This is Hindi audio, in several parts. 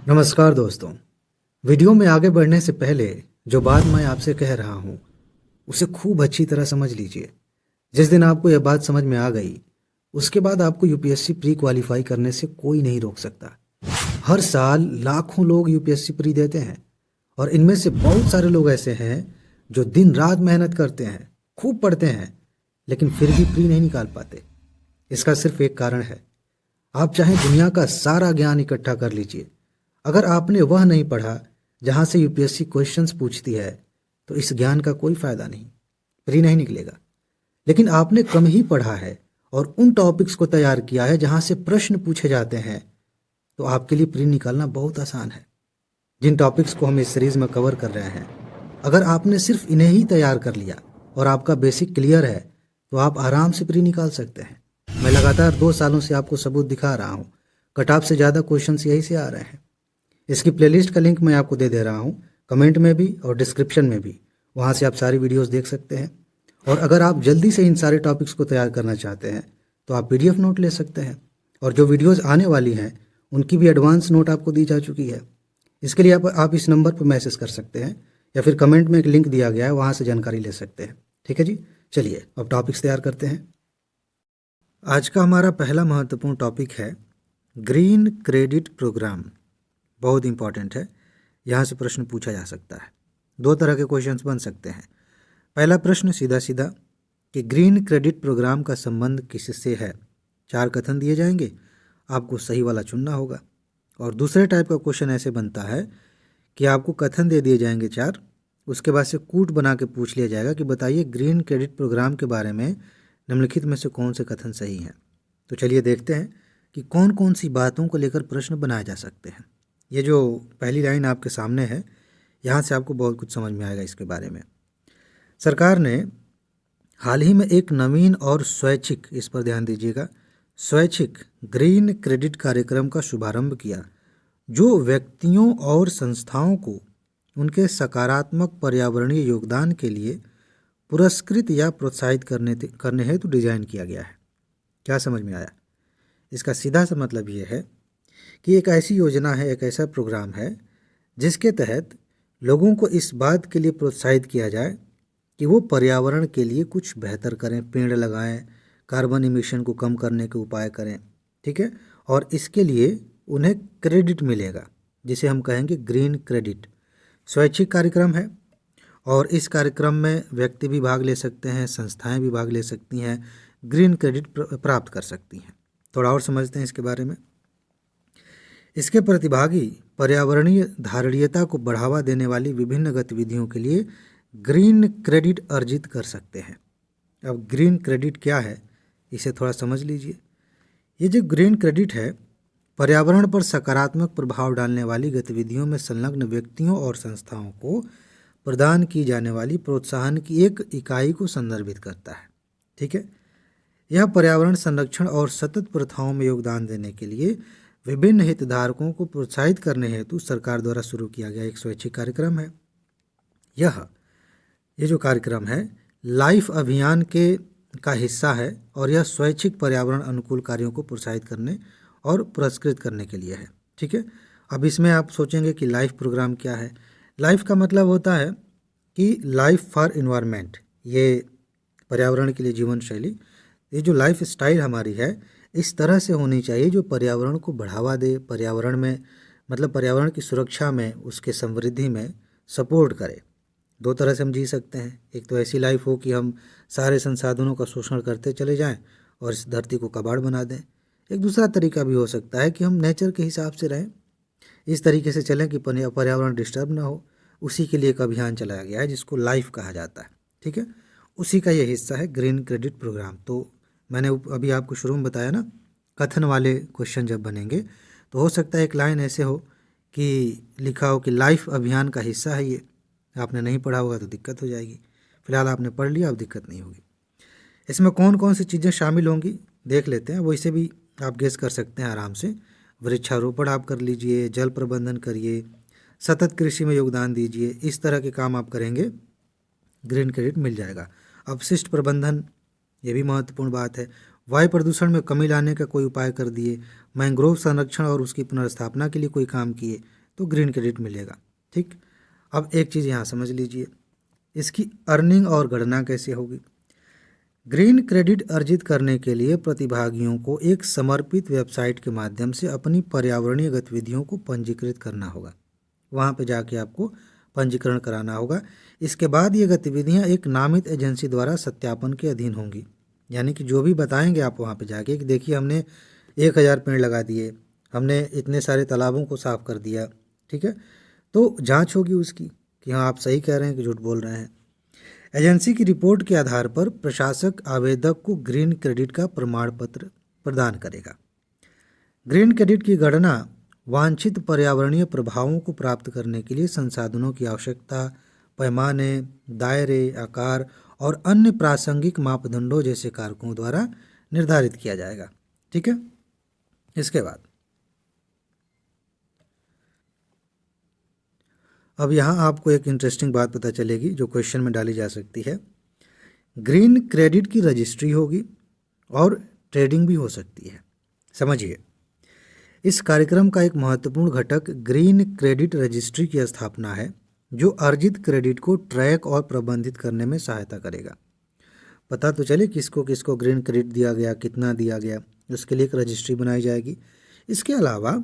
नमस्कार दोस्तों। वीडियो में आगे बढ़ने से पहले जो बात मैं आपसे कह रहा हूँ उसे खूब अच्छी तरह समझ लीजिए। जिस दिन आपको यह बात समझ में आ गई उसके बाद आपको यूपीएससी प्री क्वालिफाई करने से कोई नहीं रोक सकता। हर साल लाखों लोग यूपीएससी प्री देते हैं और इनमें से बहुत सारे लोग ऐसे हैं जो दिन रात मेहनत करते हैं, खूब पढ़ते हैं, लेकिन फिर भी प्री नहीं निकाल पाते। इसका सिर्फ एक कारण है, आप चाहे दुनिया का सारा ज्ञान इकट्ठा कर लीजिए, अगर आपने वह नहीं पढ़ा जहां से यूपीएससी क्वेश्चंस पूछती है तो इस ज्ञान का कोई फायदा नहीं, प्री नहीं निकलेगा। लेकिन आपने कम ही पढ़ा है और उन टॉपिक्स को तैयार किया है जहां से प्रश्न पूछे जाते हैं, तो आपके लिए प्री निकालना बहुत आसान है। जिन टॉपिक्स को हम इस सीरीज में कवर कर रहे हैं, अगर आपने सिर्फ इन्हें ही तैयार कर लिया और आपका बेसिक क्लियर है तो आप आराम से प्री निकाल सकते हैं। मैं लगातार 2 सालों से आपको सबूत दिखा रहा हूँ। कट ऑफ से ज़्यादा क्वेश्चंस यही से आ रहे हैं। इसकी प्लेलिस्ट का लिंक मैं आपको दे रहा हूँ, कमेंट में भी और डिस्क्रिप्शन में भी। वहाँ से आप सारी वीडियोस देख सकते हैं। और अगर आप जल्दी से इन सारे टॉपिक्स को तैयार करना चाहते हैं तो आप पीडीएफ नोट ले सकते हैं। और जो वीडियोस आने वाली हैं उनकी भी एडवांस नोट आपको दी जा चुकी है। इसके लिए आप इस नंबर पर मैसेज कर सकते हैं या फिर कमेंट में एक लिंक दिया गया है, वहाँ से जानकारी ले सकते हैं। ठीक है जी, चलिए अब टॉपिक्स तैयार करते हैं। आज का हमारा पहला महत्वपूर्ण टॉपिक है ग्रीन क्रेडिट प्रोग्राम। बहुत इंपॉर्टेंट है, यहाँ से प्रश्न पूछा जा सकता है। 2 तरह के क्वेश्चंस बन सकते हैं। पहला प्रश्न सीधा सीधा कि ग्रीन क्रेडिट प्रोग्राम का संबंध किससे है। 4 कथन दिए जाएंगे, आपको सही वाला चुनना होगा। और दूसरे टाइप का क्वेश्चन ऐसे बनता है कि आपको कथन दे दिए जाएंगे 4, उसके बाद से कूट बना के पूछ लिया जाएगा कि बताइए ग्रीन क्रेडिट प्रोग्राम के बारे में निम्नलिखित में से कौन से कथन सही हैं। तो चलिए देखते हैं कि कौन कौन सी बातों को लेकर प्रश्न बनाए जा सकते हैं। ये जो पहली लाइन आपके सामने है, यहाँ से आपको बहुत कुछ समझ में आएगा इसके बारे में। सरकार ने हाल ही में एक नवीन और स्वैच्छिक, इस पर ध्यान दीजिएगा, स्वैच्छिक ग्रीन क्रेडिट कार्यक्रम का शुभारंभ किया, जो व्यक्तियों और संस्थाओं को उनके सकारात्मक पर्यावरणीय योगदान के लिए पुरस्कृत या प्रोत्साहित करने हेतु डिजाइन किया गया है। क्या समझ में आया? इसका सीधा सा मतलब ये है कि एक ऐसी योजना है, एक ऐसा प्रोग्राम है जिसके तहत लोगों को इस बात के लिए प्रोत्साहित किया जाए कि वो पर्यावरण के लिए कुछ बेहतर करें, पेड़ लगाएं, कार्बन इमिशन को कम करने के उपाय करें। ठीक है, और इसके लिए उन्हें क्रेडिट मिलेगा जिसे हम कहेंगे ग्रीन क्रेडिट। स्वैच्छिक कार्यक्रम है और इस कार्यक्रम में व्यक्ति भी भाग ले सकते हैं, संस्थाएं भी भाग ले सकती हैं, ग्रीन क्रेडिट प्राप्त कर सकती हैं। थोड़ा और समझते हैं इसके बारे में। इसके प्रतिभागी पर्यावरणीय धारणीयता को बढ़ावा देने वाली विभिन्न गतिविधियों के लिए ग्रीन क्रेडिट अर्जित कर सकते हैं। अब ग्रीन क्रेडिट क्या है, इसे थोड़ा समझ लीजिए। ये जो ग्रीन क्रेडिट है, पर्यावरण पर सकारात्मक प्रभाव डालने वाली गतिविधियों में संलग्न व्यक्तियों और संस्थाओं को प्रदान की जाने वाली प्रोत्साहन की एक इकाई को संदर्भित करता है। ठीक है, यह पर्यावरण संरक्षण और सतत प्रथाओं में योगदान देने के लिए विभिन्न हितधारकों को प्रोत्साहित करने हेतु सरकार द्वारा शुरू किया गया एक स्वैच्छिक कार्यक्रम है। ये जो कार्यक्रम है लाइफ अभियान का हिस्सा है और यह स्वैच्छिक पर्यावरण अनुकूल कार्यों को प्रोत्साहित करने और पुरस्कृत करने के लिए है। ठीक है, अब इसमें आप सोचेंगे कि लाइफ प्रोग्राम क्या है। लाइफ का मतलब होता है कि लाइफ फॉर इन्वायरमेंट, ये पर्यावरण के लिए जीवन शैली। ये जो लाइफ स्टाइल हमारी है इस तरह से होनी चाहिए जो पर्यावरण को बढ़ावा दे, पर्यावरण में मतलब पर्यावरण की सुरक्षा में, उसके समृद्धि में सपोर्ट करे। 2 तरह से हम जी सकते हैं। एक तो ऐसी लाइफ हो कि हम सारे संसाधनों का शोषण करते चले जाएं और इस धरती को कबाड़ बना दें। एक दूसरा तरीका भी हो सकता है कि हम नेचर के हिसाब से रहें, इस तरीके से चलें कि पर्यावरण डिस्टर्ब ना हो। उसी के लिए एक अभियान चलाया गया है जिसको लाइफ कहा जाता है। ठीक है, उसी का ये हिस्सा है ग्रीन क्रेडिट प्रोग्राम। तो मैंने अभी आपको शुरू में बताया ना, कथन वाले क्वेश्चन जब बनेंगे तो हो सकता है एक लाइन ऐसे हो कि लिखा हो कि लाइफ अभियान का हिस्सा है ये। आपने नहीं पढ़ा होगा तो दिक्कत हो जाएगी, फिलहाल आपने पढ़ लिया, अब दिक्कत नहीं होगी। इसमें कौन कौन सी चीज़ें शामिल होंगी देख लेते हैं, वैसे भी आप गेस कर सकते हैं आराम से। वृक्षारोपण आप कर लीजिए, जल प्रबंधन करिए, सतत कृषि में योगदान दीजिए, इस तरह के काम आप करेंगे, ग्रीन क्रेडिट मिल जाएगा। अपशिष्ट प्रबंधन, ये भी महत्वपूर्ण बात है। वायु प्रदूषण में कमी लाने का कोई उपाय कर दिए, मैंग्रोव संरक्षण और उसकी पुनर्स्थापना के लिए कोई काम किए, तो ग्रीन क्रेडिट मिलेगा। ठीक, अब एक चीज़ यहाँ समझ लीजिए, इसकी अर्निंग और गणना कैसे होगी। ग्रीन क्रेडिट अर्जित करने के लिए प्रतिभागियों को एक समर्पित वेबसाइट के माध्यम से अपनी पर्यावरणीय गतिविधियों को पंजीकृत करना होगा। वहाँ पे जाके आपको पंजीकरण कराना होगा। इसके बाद ये गतिविधियाँ एक नामित एजेंसी द्वारा सत्यापन के अधीन होंगी। यानी कि जो भी बताएंगे आप वहाँ पे जाके कि देखिए हमने 1000 पेड़ लगा दिए, हमने इतने सारे तालाबों को साफ कर दिया, ठीक है, तो जांच होगी उसकी कि हाँ आप सही कह रहे हैं कि झूठ बोल रहे हैं। एजेंसी की रिपोर्ट के आधार पर प्रशासक आवेदक को ग्रीन क्रेडिट का प्रमाण पत्र प्रदान करेगा। ग्रीन क्रेडिट की गणना वांछित पर्यावरणीय प्रभावों को प्राप्त करने के लिए संसाधनों की आवश्यकता, पैमाने, दायरे, आकार और अन्य प्रासंगिक मापदंडों जैसे कारकों द्वारा निर्धारित किया जाएगा। ठीक है, इसके बाद अब यहाँ आपको एक इंटरेस्टिंग बात पता चलेगी जो क्वेश्चन में डाली जा सकती है। ग्रीन क्रेडिट की रजिस्ट्री होगी और ट्रेडिंग भी हो सकती है। समझिए, इस कार्यक्रम का एक महत्वपूर्ण घटक ग्रीन क्रेडिट रजिस्ट्री की स्थापना है, जो अर्जित क्रेडिट को ट्रैक और प्रबंधित करने में सहायता करेगा। पता तो चले किसको किसको ग्रीन क्रेडिट दिया गया, कितना दिया गया, उसके लिए एक रजिस्ट्री बनाई जाएगी। इसके अलावा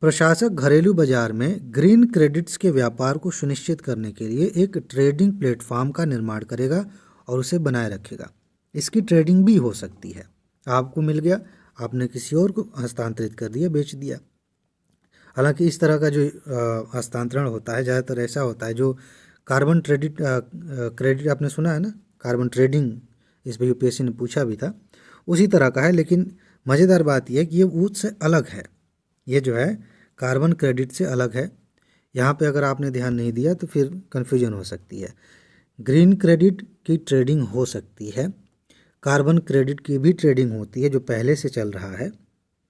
प्रशासक घरेलू बाजार में ग्रीन क्रेडिट्स के व्यापार को सुनिश्चित करने के लिए एक ट्रेडिंग प्लेटफॉर्म का निर्माण करेगा और उसे बनाए रखेगा। इसकी ट्रेडिंग भी हो सकती है, आपको मिल गया, आपने किसी और को हस्तांतरित कर दिया, बेच दिया। हालांकि इस तरह का जो हस्तांतरण होता है ज़्यादातर ऐसा होता है, जो कार्बन क्रेडिट आपने सुना है ना, कार्बन ट्रेडिंग, इस पर यूपीएससी ने पूछा भी था, उसी तरह का है। लेकिन मज़ेदार बात यह है कि ये उससे अलग है, ये जो है कार्बन क्रेडिट से अलग है। यहाँ पे अगर आपने ध्यान नहीं दिया तो फिर कन्फ्यूजन हो सकती है। ग्रीन क्रेडिट की ट्रेडिंग हो सकती है, कार्बन क्रेडिट की भी ट्रेडिंग होती है जो पहले से चल रहा है,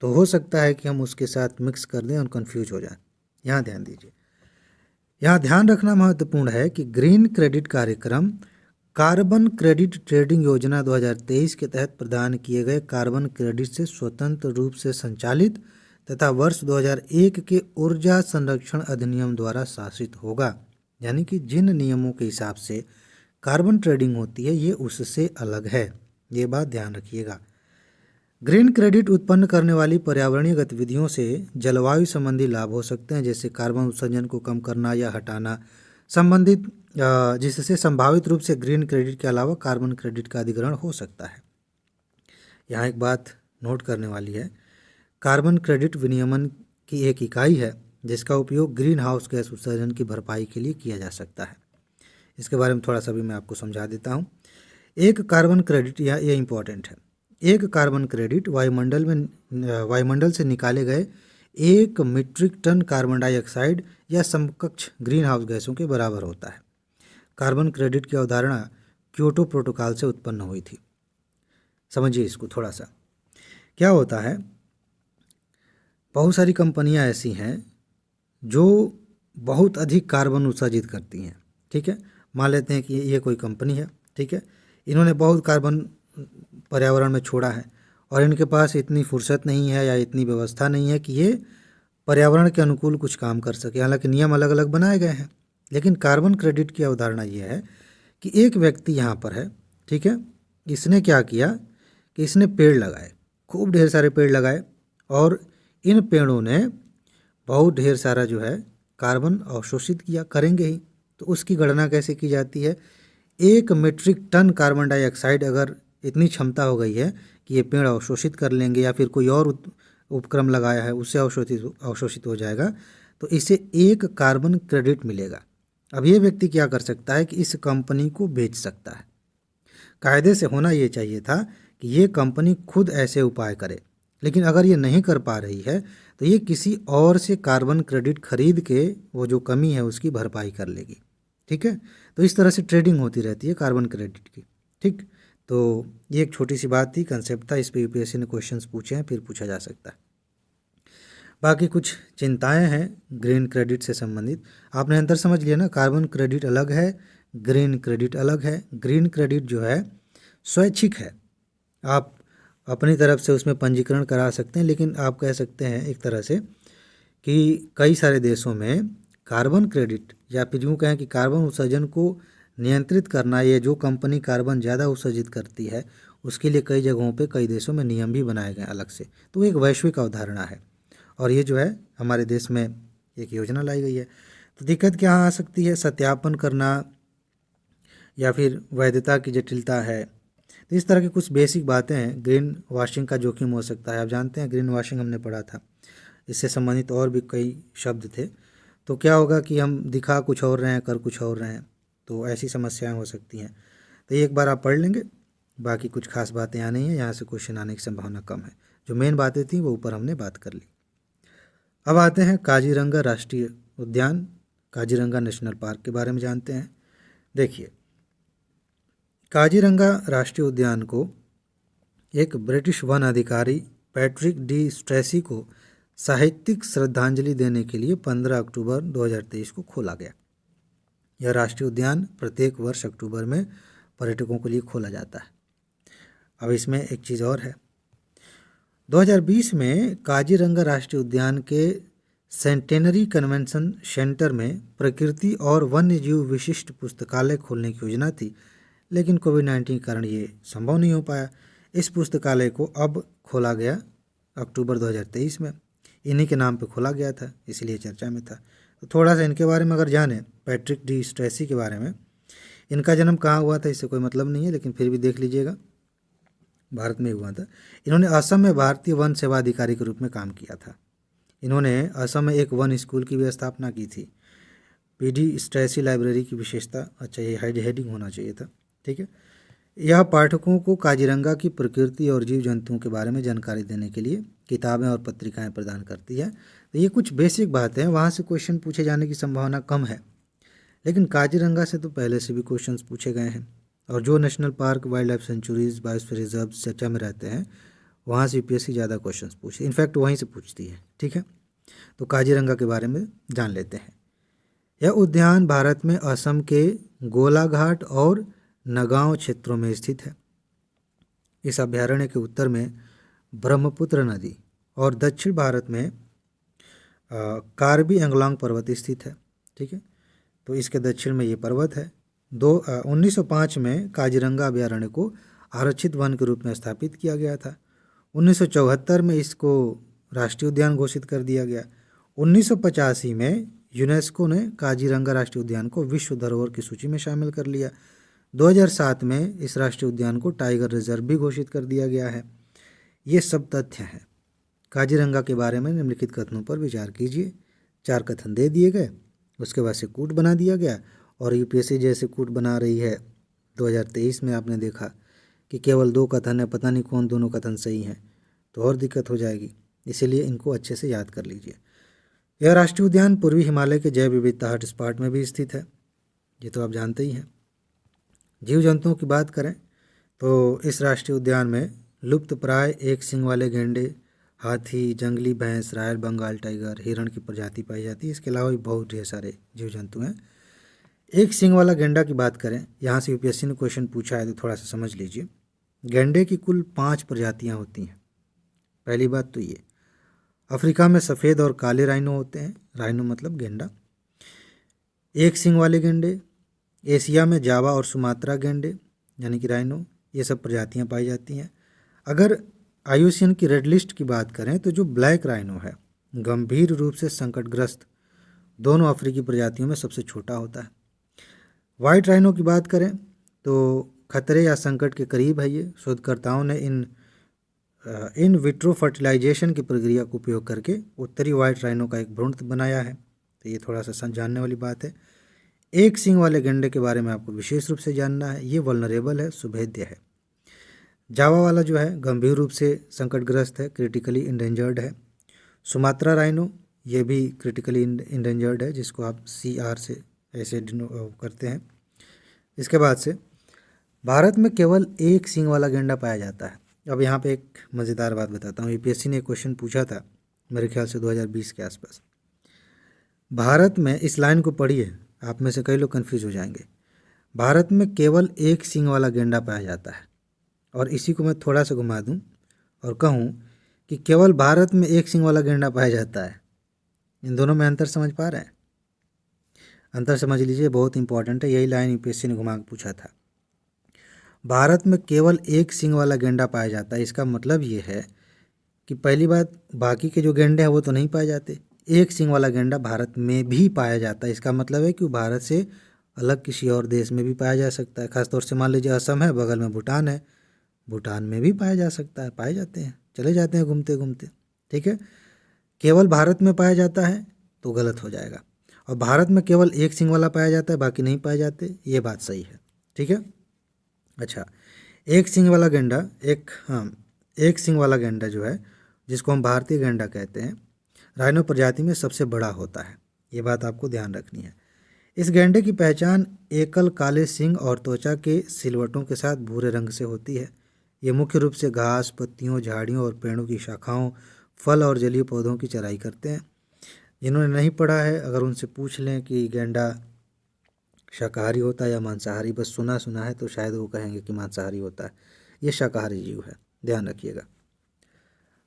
तो हो सकता है कि हम उसके साथ मिक्स कर दें और कन्फ्यूज हो जाए। यहाँ ध्यान दीजिए, यहाँ ध्यान रखना महत्वपूर्ण है कि ग्रीन क्रेडिट कार्यक्रम कार्बन क्रेडिट ट्रेडिंग योजना 2023 के तहत प्रदान किए गए कार्बन क्रेडिट से स्वतंत्र रूप से संचालित तथा वर्ष 2001 के ऊर्जा संरक्षण अधिनियम द्वारा शासित होगा। यानी कि जिन नियमों के हिसाब से कार्बन ट्रेडिंग होती है ये उससे अलग है, ये बात ध्यान रखिएगा। ग्रीन क्रेडिट उत्पन्न करने वाली पर्यावरणीय गतिविधियों से जलवायु संबंधी लाभ हो सकते हैं, जैसे कार्बन उत्सर्जन को कम करना या हटाना संबंधित, जिससे संभावित रूप से ग्रीन क्रेडिट के अलावा कार्बन क्रेडिट का अधिग्रहण हो सकता है। यहाँ एक बात नोट करने वाली है, कार्बन क्रेडिट विनियमन की एक इकाई है जिसका उपयोग ग्रीन हाउस गैस उत्सर्जन की भरपाई के लिए किया जा सकता है। इसके बारे में थोड़ा सा भी मैं आपको समझा देता हूँ। एक कार्बन क्रेडिट, ये इम्पॉर्टेंट है, एक कार्बन क्रेडिट वायुमंडल से निकाले गए 1 मीट्रिक टन कार्बन डाइऑक्साइड या समकक्ष ग्रीन हाउस गैसों के बराबर होता है। कार्बन क्रेडिट की अवधारणा क्योटो प्रोटोकॉल से उत्पन्न हुई थी। समझिए इसको थोड़ा सा, क्या होता है, बहुत सारी कंपनियां ऐसी हैं जो बहुत अधिक कार्बन उत्सर्जित करती हैं। ठीक है, मान लेते हैं कि ये कोई कंपनी है, ठीक है, इन्होंने बहुत कार्बन पर्यावरण में छोड़ा है और इनके पास इतनी फुर्सत नहीं है या इतनी व्यवस्था नहीं है कि ये पर्यावरण के अनुकूल कुछ काम कर सके। हालांकि नियम अलग अलग बनाए गए हैं, लेकिन कार्बन क्रेडिट की अवधारणा ये है कि एक व्यक्ति यहाँ पर है, ठीक है, इसने क्या किया कि इसने पेड़ लगाए, खूब ढेर सारे पेड़ लगाए, और इन पेड़ों ने बहुत ढेर सारा जो है कार्बन अवशोषित किया, करेंगे ही। तो उसकी गणना कैसे की जाती है, 1 मीट्रिक टन कार्बन डाइऑक्साइड अगर इतनी क्षमता हो गई है कि ये पेड़ अवशोषित कर लेंगे या फिर कोई और उपक्रम लगाया है उससे अवशोषित हो जाएगा, तो इसे 1 कार्बन क्रेडिट मिलेगा। अब ये व्यक्ति क्या कर सकता है कि इस कंपनी को बेच सकता है। कायदे से होना ये चाहिए था कि ये कंपनी खुद ऐसे उपाय करे, लेकिन अगर ये नहीं कर पा रही है तो ये किसी और से कार्बन क्रेडिट खरीद के वो जो कमी है उसकी भरपाई कर लेगी। ठीक है, तो इस तरह से ट्रेडिंग होती रहती है कार्बन क्रेडिट की। ठीक, तो ये एक छोटी सी बात थी, कंसेप्ट था, इस पे यूपीएससी ने क्वेश्चंस पूछे हैं, फिर पूछा जा सकता है। बाकी कुछ चिंताएं हैं ग्रीन क्रेडिट से संबंधित, आपने अंतर समझ लिया ना, कार्बन क्रेडिट अलग है, ग्रीन क्रेडिट अलग है। ग्रीन क्रेडिट जो है स्वैच्छिक है, आप अपनी तरफ से उसमें पंजीकरण करा सकते हैं, लेकिन आप कह सकते हैं एक तरह से कि कई सारे देशों में कार्बन क्रेडिट या फिर यूँ कहें कि कार्बन उत्सर्जन को नियंत्रित करना, ये जो कंपनी कार्बन ज़्यादा उत्सर्जित करती है उसके लिए कई जगहों पे कई देशों में नियम भी बनाए गए अलग से। तो एक वैश्विक अवधारणा है और ये जो है हमारे देश में एक योजना लाई गई है। तो दिक्कत क्या आ सकती है, सत्यापन करना या फिर वैधता की जटिलता है। तो इस तरह की कुछ बेसिक बातें हैं। ग्रीन वॉशिंग का जोखिम हो सकता है, आप जानते हैं ग्रीन वॉशिंग हमने पढ़ा था, इससे संबंधित और भी कई शब्द थे। तो क्या होगा कि हम दिखा कुछ और रहे हैं कर कुछ और रहे हैं, तो ऐसी समस्याएं हो सकती हैं। तो ये एक बार आप पढ़ लेंगे, बाकी कुछ खास बातें यहाँ नहीं है, यहाँ से क्वेश्चन आने की संभावना कम है। जो मेन बातें थी वो ऊपर हमने बात कर ली। अब आते हैं काजीरंगा राष्ट्रीय उद्यान, काजीरंगा नेशनल पार्क के बारे में जानते हैं। देखिए, काजीरंगा राष्ट्रीय उद्यान को एक ब्रिटिश वन अधिकारी पैट्रिक डी स्ट्रेसी को साहित्यिक श्रद्धांजलि देने के लिए 15 अक्टूबर 2023 को खोला गया। यह राष्ट्रीय उद्यान प्रत्येक वर्ष अक्टूबर में पर्यटकों के लिए खोला जाता है। अब इसमें एक चीज़ और है, 2020 में काजीरंगा राष्ट्रीय उद्यान के सेंटेनरी कन्वेंशन सेंटर में प्रकृति और वन्य जीव विशिष्ट पुस्तकालय खोलने की योजना थी, लेकिन कोविड-19 के कारण ये संभव नहीं हो पाया। इस पुस्तकालय को अब खोला गया अक्टूबर 2023 में, इन्हीं के नाम पे खोला गया था, इसलिए चर्चा में था। तो थोड़ा सा इनके बारे में अगर जानें, पैट्रिक डी स्ट्रेसी के बारे में, इनका जन्म कहाँ हुआ था इससे कोई मतलब नहीं है, लेकिन फिर भी देख लीजिएगा, भारत में हुआ था। इन्होंने असम में भारतीय वन सेवा अधिकारी के रूप में काम किया था। इन्होंने असम में एक वन स्कूल की भी स्थापना की थी। पीडी स्ट्रेसी लाइब्रेरी की विशेषता, अच्छा ये हेडिंग होना चाहिए था, ठीक है। यह पाठकों को काजीरंगा की प्रकृति और जीव जंतुओं के बारे में जानकारी देने के लिए किताबें और पत्रिकाएं प्रदान करती है। तो ये कुछ बेसिक बातें हैं, वहाँ से क्वेश्चन पूछे जाने की संभावना कम है, लेकिन काजीरंगा से तो पहले से भी क्वेश्चंस पूछे गए हैं। और जो national park, wild life sanctuaries, biosphere reserve चर्चा में रहते हैं, वहाँ से यूपीएससी ज़्यादा क्वेश्चंस पूछती है, इनफैक्ट वहीं से पूछती है, ठीक है। तो काजीरंगा के बारे में जान लेते हैं। यह उद्यान भारत में असम के गोलाघाट और नगांव क्षेत्रों में स्थित है। इस अभ्यारण्य के उत्तर में ब्रह्मपुत्र नदी और दक्षिण भारत में कार्बी एंगलोंग पर्वत स्थित है, ठीक है। तो इसके दक्षिण में ये पर्वत है। 1905 में काजीरंगा अभ्यारण्य को आरक्षित वन के रूप में स्थापित किया गया था। 1974 में इसको राष्ट्रीय उद्यान घोषित कर दिया गया। 1985 में यूनेस्को ने काजीरंगा राष्ट्रीय उद्यान को विश्व धरोहर की सूची में शामिल कर लिया। 2007 में इस राष्ट्रीय उद्यान को टाइगर रिजर्व भी घोषित कर दिया गया है। ये सब तथ्य हैं। काजीरंगा के बारे में निम्नलिखित कथनों पर विचार कीजिए। 4 कथन दे दिए गए, उसके बाद से कूट बना दिया गया, और यूपीएससी जैसे कूट बना रही है 2023 में आपने देखा कि केवल 2 कथन है, पता नहीं कौन दोनों कथन सही हैं, तो और दिक्कत हो जाएगी। इसीलिए इनको अच्छे से याद कर लीजिए। यह राष्ट्रीय उद्यान पूर्वी हिमालय के जैव विविधता हॉटस्पॉट में भी स्थित है, ये तो आप जानते ही हैं। जीव जंतुओं की बात करें तो इस राष्ट्रीय उद्यान में लुप्त प्राय एक सींग वाले गेंडे, हाथी, जंगली भैंस, रॉयल बंगाल टाइगर, हिरण की प्रजाति पाई जाती है। इसके अलावा भी बहुत ढेर सारे जीव जंतु हैं। एक सींग वाला गेंडा की बात करें, यहाँ से यूपीएससी ने क्वेश्चन पूछा है, तो थोड़ा सा समझ लीजिए। गेंडे की कुल 5 प्रजातियाँ होती हैं। पहली बात तो ये, अफ्रीका में सफ़ेद और काले राइनो होते हैं, राइनो मतलब गेंडा। एक सींग वाले गेंडे, एशिया में जावा और सुमात्रा गेंडे यानी कि राइनो, ये सब प्रजातियां पाई जाती हैं। अगर आईयूसीएन की रेड लिस्ट की बात करें तो जो ब्लैक राइनो है, गंभीर रूप से संकटग्रस्त, दोनों अफ्रीकी प्रजातियों में सबसे छोटा होता है। वाइट राइनो की बात करें तो खतरे या संकट के करीब है ये। शोधकर्ताओं ने इन विट्रो फर्टिलाइजेशन की प्रक्रिया का उपयोग करके उत्तरी वाइट राइनो का एक भ्रूण बनाया है। तो ये थोड़ा सा जानने वाली बात है। एक सींग वाले गेंडे के बारे में आपको विशेष रूप से जानना है, ये वल्नरेबल है, सुभेद्य है। जावा वाला जो है गंभीर रूप से संकटग्रस्त है, क्रिटिकली इंडेंजर्ड है। सुमात्रा राइनो ये भी क्रिटिकली इंडेंजर्ड है, जिसको आप CR से ऐसे करते हैं। इसके बाद से भारत में केवल एक सींग वाला गेंडा पाया जाता है। अब यहाँ पे एक मज़ेदार बात बताता हूँ। यूपीएससी ने एक क्वेश्चन पूछा था मेरे ख्याल से 2020 के आसपास। भारत में, इस लाइन को पढ़िए, आप में से कई लोग कन्फ्यूज हो जाएंगे। भारत में केवल एक सींग वाला गेंडा पाया जाता है, और इसी को मैं थोड़ा सा घुमा दूं, और कहूँ कि केवल भारत में एक सींग वाला गैंडा पाया जाता है, इन दोनों में अंतर समझ पा रहे हैं? अंतर समझ लीजिए, बहुत इंपॉर्टेंट है। यही लाइन यूपीएससी ने घुमा के पूछा था। भारत में केवल एक सींग वाला गैंडा पाया जाता है, इसका मतलब ये है कि पहली बात, बाकी के जो गैंडे हैं वो तो नहीं पाए जाते, एक सींग वाला गैंडा भारत में भी पाया जाता है। इसका मतलब है कि वो भारत से अलग किसी और देश में भी पाया जा सकता है। खासतौर से मान लीजिए असम है, बगल में भूटान है, भूटान में भी पाया जा सकता है, पाए जाते हैं, चले जाते हैं घूमते घूमते। ठीक है, केवल भारत में पाया जाता है तो गलत हो जाएगा, और भारत में केवल एक सींग वाला पाया जाता है, बाकी नहीं पाए जाते, ये बात सही है। ठीक है, अच्छा, एक सींग वाला गैंडा एक सींग वाला गैंडा जो है, जिसको हम भारतीय गैंडा कहते हैं, राइनो प्रजाति में सबसे बड़ा होता है। ये बात आपको ध्यान रखनी है। इस गैंडे की पहचान एकल काले सींग और त्वचा के सिलवटों के साथ भूरे रंग से होती है। ये मुख्य रूप से घास, पत्तियों, झाड़ियों और पेड़ों की शाखाओं, फल और जलीय पौधों की चराई करते हैं। जिन्होंने नहीं पढ़ा है, अगर उनसे पूछ लें कि गैंडा शाकाहारी होता है या मांसाहारी, बस सुना सुना है, तो शायद वो कहेंगे कि मांसाहारी होता है। ये शाकाहारी जीव है, ध्यान रखिएगा।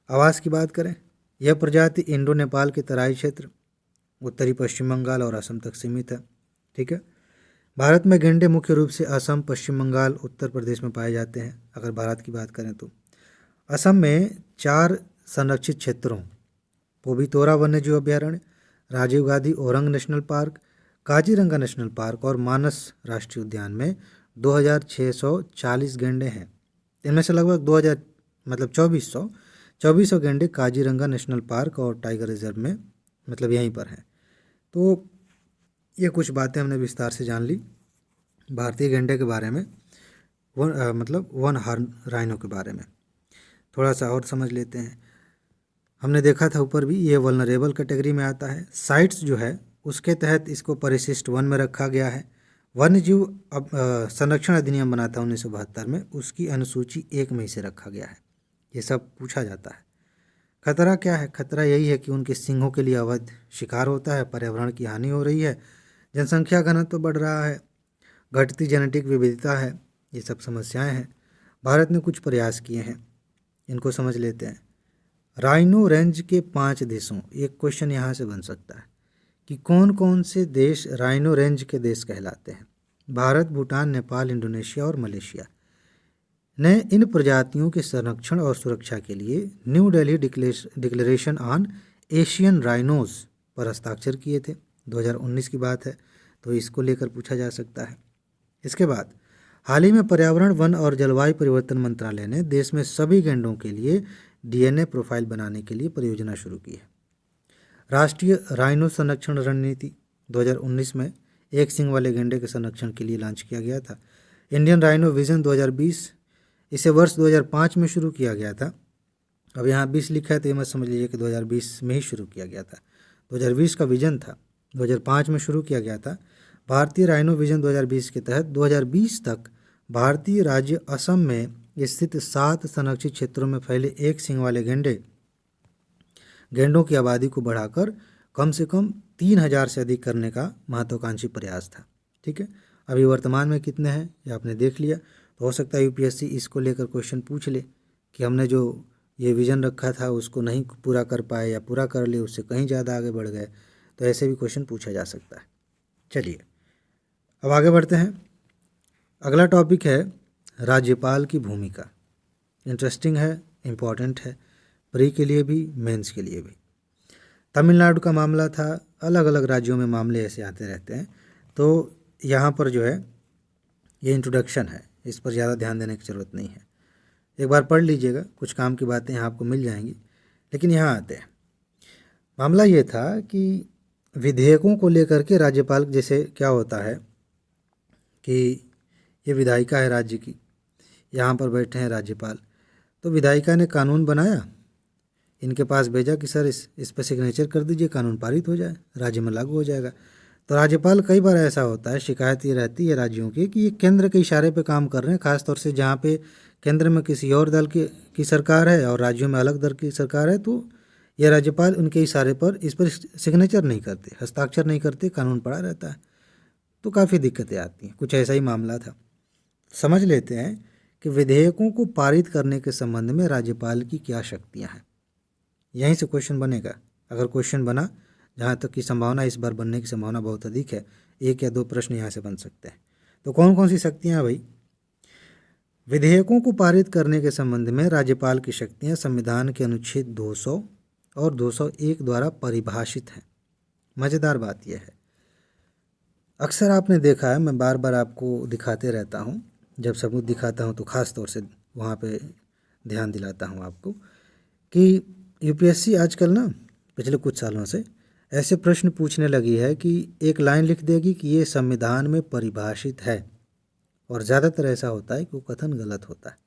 आवास की बात करें, यह प्रजाति इंडो नेपाल के तराई क्षेत्र, उत्तरी पश्चिम बंगाल और असम तक सीमित है। ठीक है, भारत में गैंडे मुख्य रूप से असम, पश्चिम बंगाल, उत्तर प्रदेश में पाए जाते हैं। अगर भारत की बात करें तो असम में 4 संरक्षित क्षेत्रों, पोबितोरा वन्यजीव अभयारण्य, Rajiv Gandhi Orang national park, Kaziranga national park और मानस राष्ट्रीय उद्यान में 2640 गैंडे हैं। इनमें से लगभग 2000 मतलब 2400 गैंडे काजीरंगा नेशनल पार्क और टाइगर रिजर्व में मतलब यहीं पर हैं। तो ये कुछ बातें हमने विस्तार से जान ली भारतीय गैंडे के बारे में, मतलब वन हॉर्न राइनो के बारे में। थोड़ा सा और समझ लेते हैं। हमने देखा था ऊपर भी, ये वल्नरेबल कैटेगरी में आता है। साइट्स जो है उसके तहत इसको परिशिष्ट 1 में रखा गया है। वन्यजीव संरक्षण अधिनियम बना था 1972 में, उसकी अनुसूची 1 में इसे रखा गया है। ये सब पूछा जाता है। खतरा क्या है? खतरा यही है कि उनके सींगों के लिए अवैध शिकार होता है, पर्यावरण की हानि हो रही है, जनसंख्या घनत्व बढ़ रहा है, घटती जेनेटिक विविधता है, ये सब समस्याएं हैं। भारत ने कुछ प्रयास किए हैं, इनको समझ लेते हैं। राइनो रेंज के 5 देशों, एक क्वेश्चन यहाँ से बन सकता है कि कौन कौन से देश राइनो रेंज के देश कहलाते हैं। भारत, भूटान, नेपाल, इंडोनेशिया और मलेशिया ने इन प्रजातियों के संरक्षण और सुरक्षा के लिए new Delhi declaration on Asian rhinos पर हस्ताक्षर किए थे। 2019 की बात है, तो इसको लेकर पूछा जा सकता है। इसके बाद हाल ही में पर्यावरण, वन और जलवायु परिवर्तन मंत्रालय ने देश में सभी गैंडों के लिए डीएनए प्रोफाइल बनाने के लिए परियोजना शुरू की है। राष्ट्रीय राइनो संरक्षण रणनीति 2019 में एक सींग वाले गैंडे के संरक्षण के लिए लॉन्च किया गया था। इंडियन राइनो विजन 2020, इसे वर्ष 2005 में शुरू किया गया था। अब यहाँ 20 लिखा है तो ये मत समझ लीजिए कि 2020 में ही शुरू किया गया था। 2020 का विजन था, 2005 में शुरू किया गया था। भारतीय राइनो विजन 2020 के तहत 2020 तक भारतीय राज्य असम में स्थित 7 संरक्षित क्षेत्रों में फैले एक सींग वाले गैंडों की आबादी को बढ़ाकर कम से कम 3000 से अधिक करने का महत्वाकांक्षी प्रयास था। ठीक है, अभी वर्तमान में कितने हैं ये आपने देख लिया। तो हो सकता है यूपीएससी इसको लेकर क्वेश्चन पूछ ले कि हमने जो ये विज़न रखा था उसको नहीं पूरा कर पाए या पूरा कर लिए, उससे कहीं ज़्यादा आगे बढ़ गए, तो ऐसे भी क्वेश्चन पूछा जा सकता है। चलिए अब आगे बढ़ते हैं। अगला टॉपिक है राज्यपाल की भूमिका। इंटरेस्टिंग है, इम्पॉर्टेंट है, प्री के लिए भी, मेंस के लिए भी। तमिलनाडु का मामला था, अलग अलग राज्यों में मामले ऐसे आते रहते हैं। तो यहाँ पर जो है ये इंट्रोडक्शन है, इस पर ज़्यादा ध्यान देने की ज़रूरत नहीं है। एक बार पढ़ लीजिएगा, कुछ काम की बातें यहाँ आपको मिल जाएंगी। लेकिन यहाँ आते हैं, मामला ये था कि विधेयकों को लेकर के राज्यपाल, जैसे क्या होता है कि ये विधायिका है राज्य की, यहाँ पर बैठे हैं राज्यपाल, तो विधायिका ने कानून बनाया, इनके पास भेजा कि सर इस पर सिग्नेचर कर दीजिए, कानून पारित हो जाए, राज्य में लागू हो जाएगा। तो राज्यपाल, कई बार ऐसा होता है, शिकायत ये रहती है राज्यों की कि ये केंद्र के इशारे पे काम कर रहे हैं, खासतौर से जहाँ पे केंद्र में किसी और दल की सरकार है और राज्यों में अलग दल की सरकार है, तो ये राज्यपाल उनके इशारे पर इस पर सिग्नेचर नहीं करते, हस्ताक्षर नहीं करते, कानून पड़ा रहता है, तो काफ़ी दिक्कतें आती हैं। कुछ ऐसा ही मामला था। समझ लेते हैं कि विधेयकों को पारित करने के संबंध में राज्यपाल की क्या शक्तियां हैं। यहीं से क्वेश्चन बनेगा। अगर क्वेश्चन बना, जहाँ तक की संभावना, इस बार बनने की संभावना बहुत अधिक है, 1 या 2 प्रश्न यहाँ से बन सकते हैं। तो कौन कौन सी शक्तियाँ हैं भाई? विधेयकों को पारित करने के संबंध में राज्यपाल की शक्तियाँ संविधान के अनुच्छेद 200 और 201 द्वारा परिभाषित हैं। मज़ेदार बात यह है, अक्सर आपने देखा है, मैं बार बार आपको दिखाते रहता हूँ, जब सबूत दिखाता हूँ तो ख़ास तौर से वहाँ पे ध्यान दिलाता हूँ आपको कि यूपीएससी आजकल ना पिछले कुछ सालों से ऐसे प्रश्न पूछने लगी है कि एक लाइन लिख देगी कि ये संविधान में परिभाषित है, और ज़्यादातर ऐसा होता है कि वो कथन गलत होता है।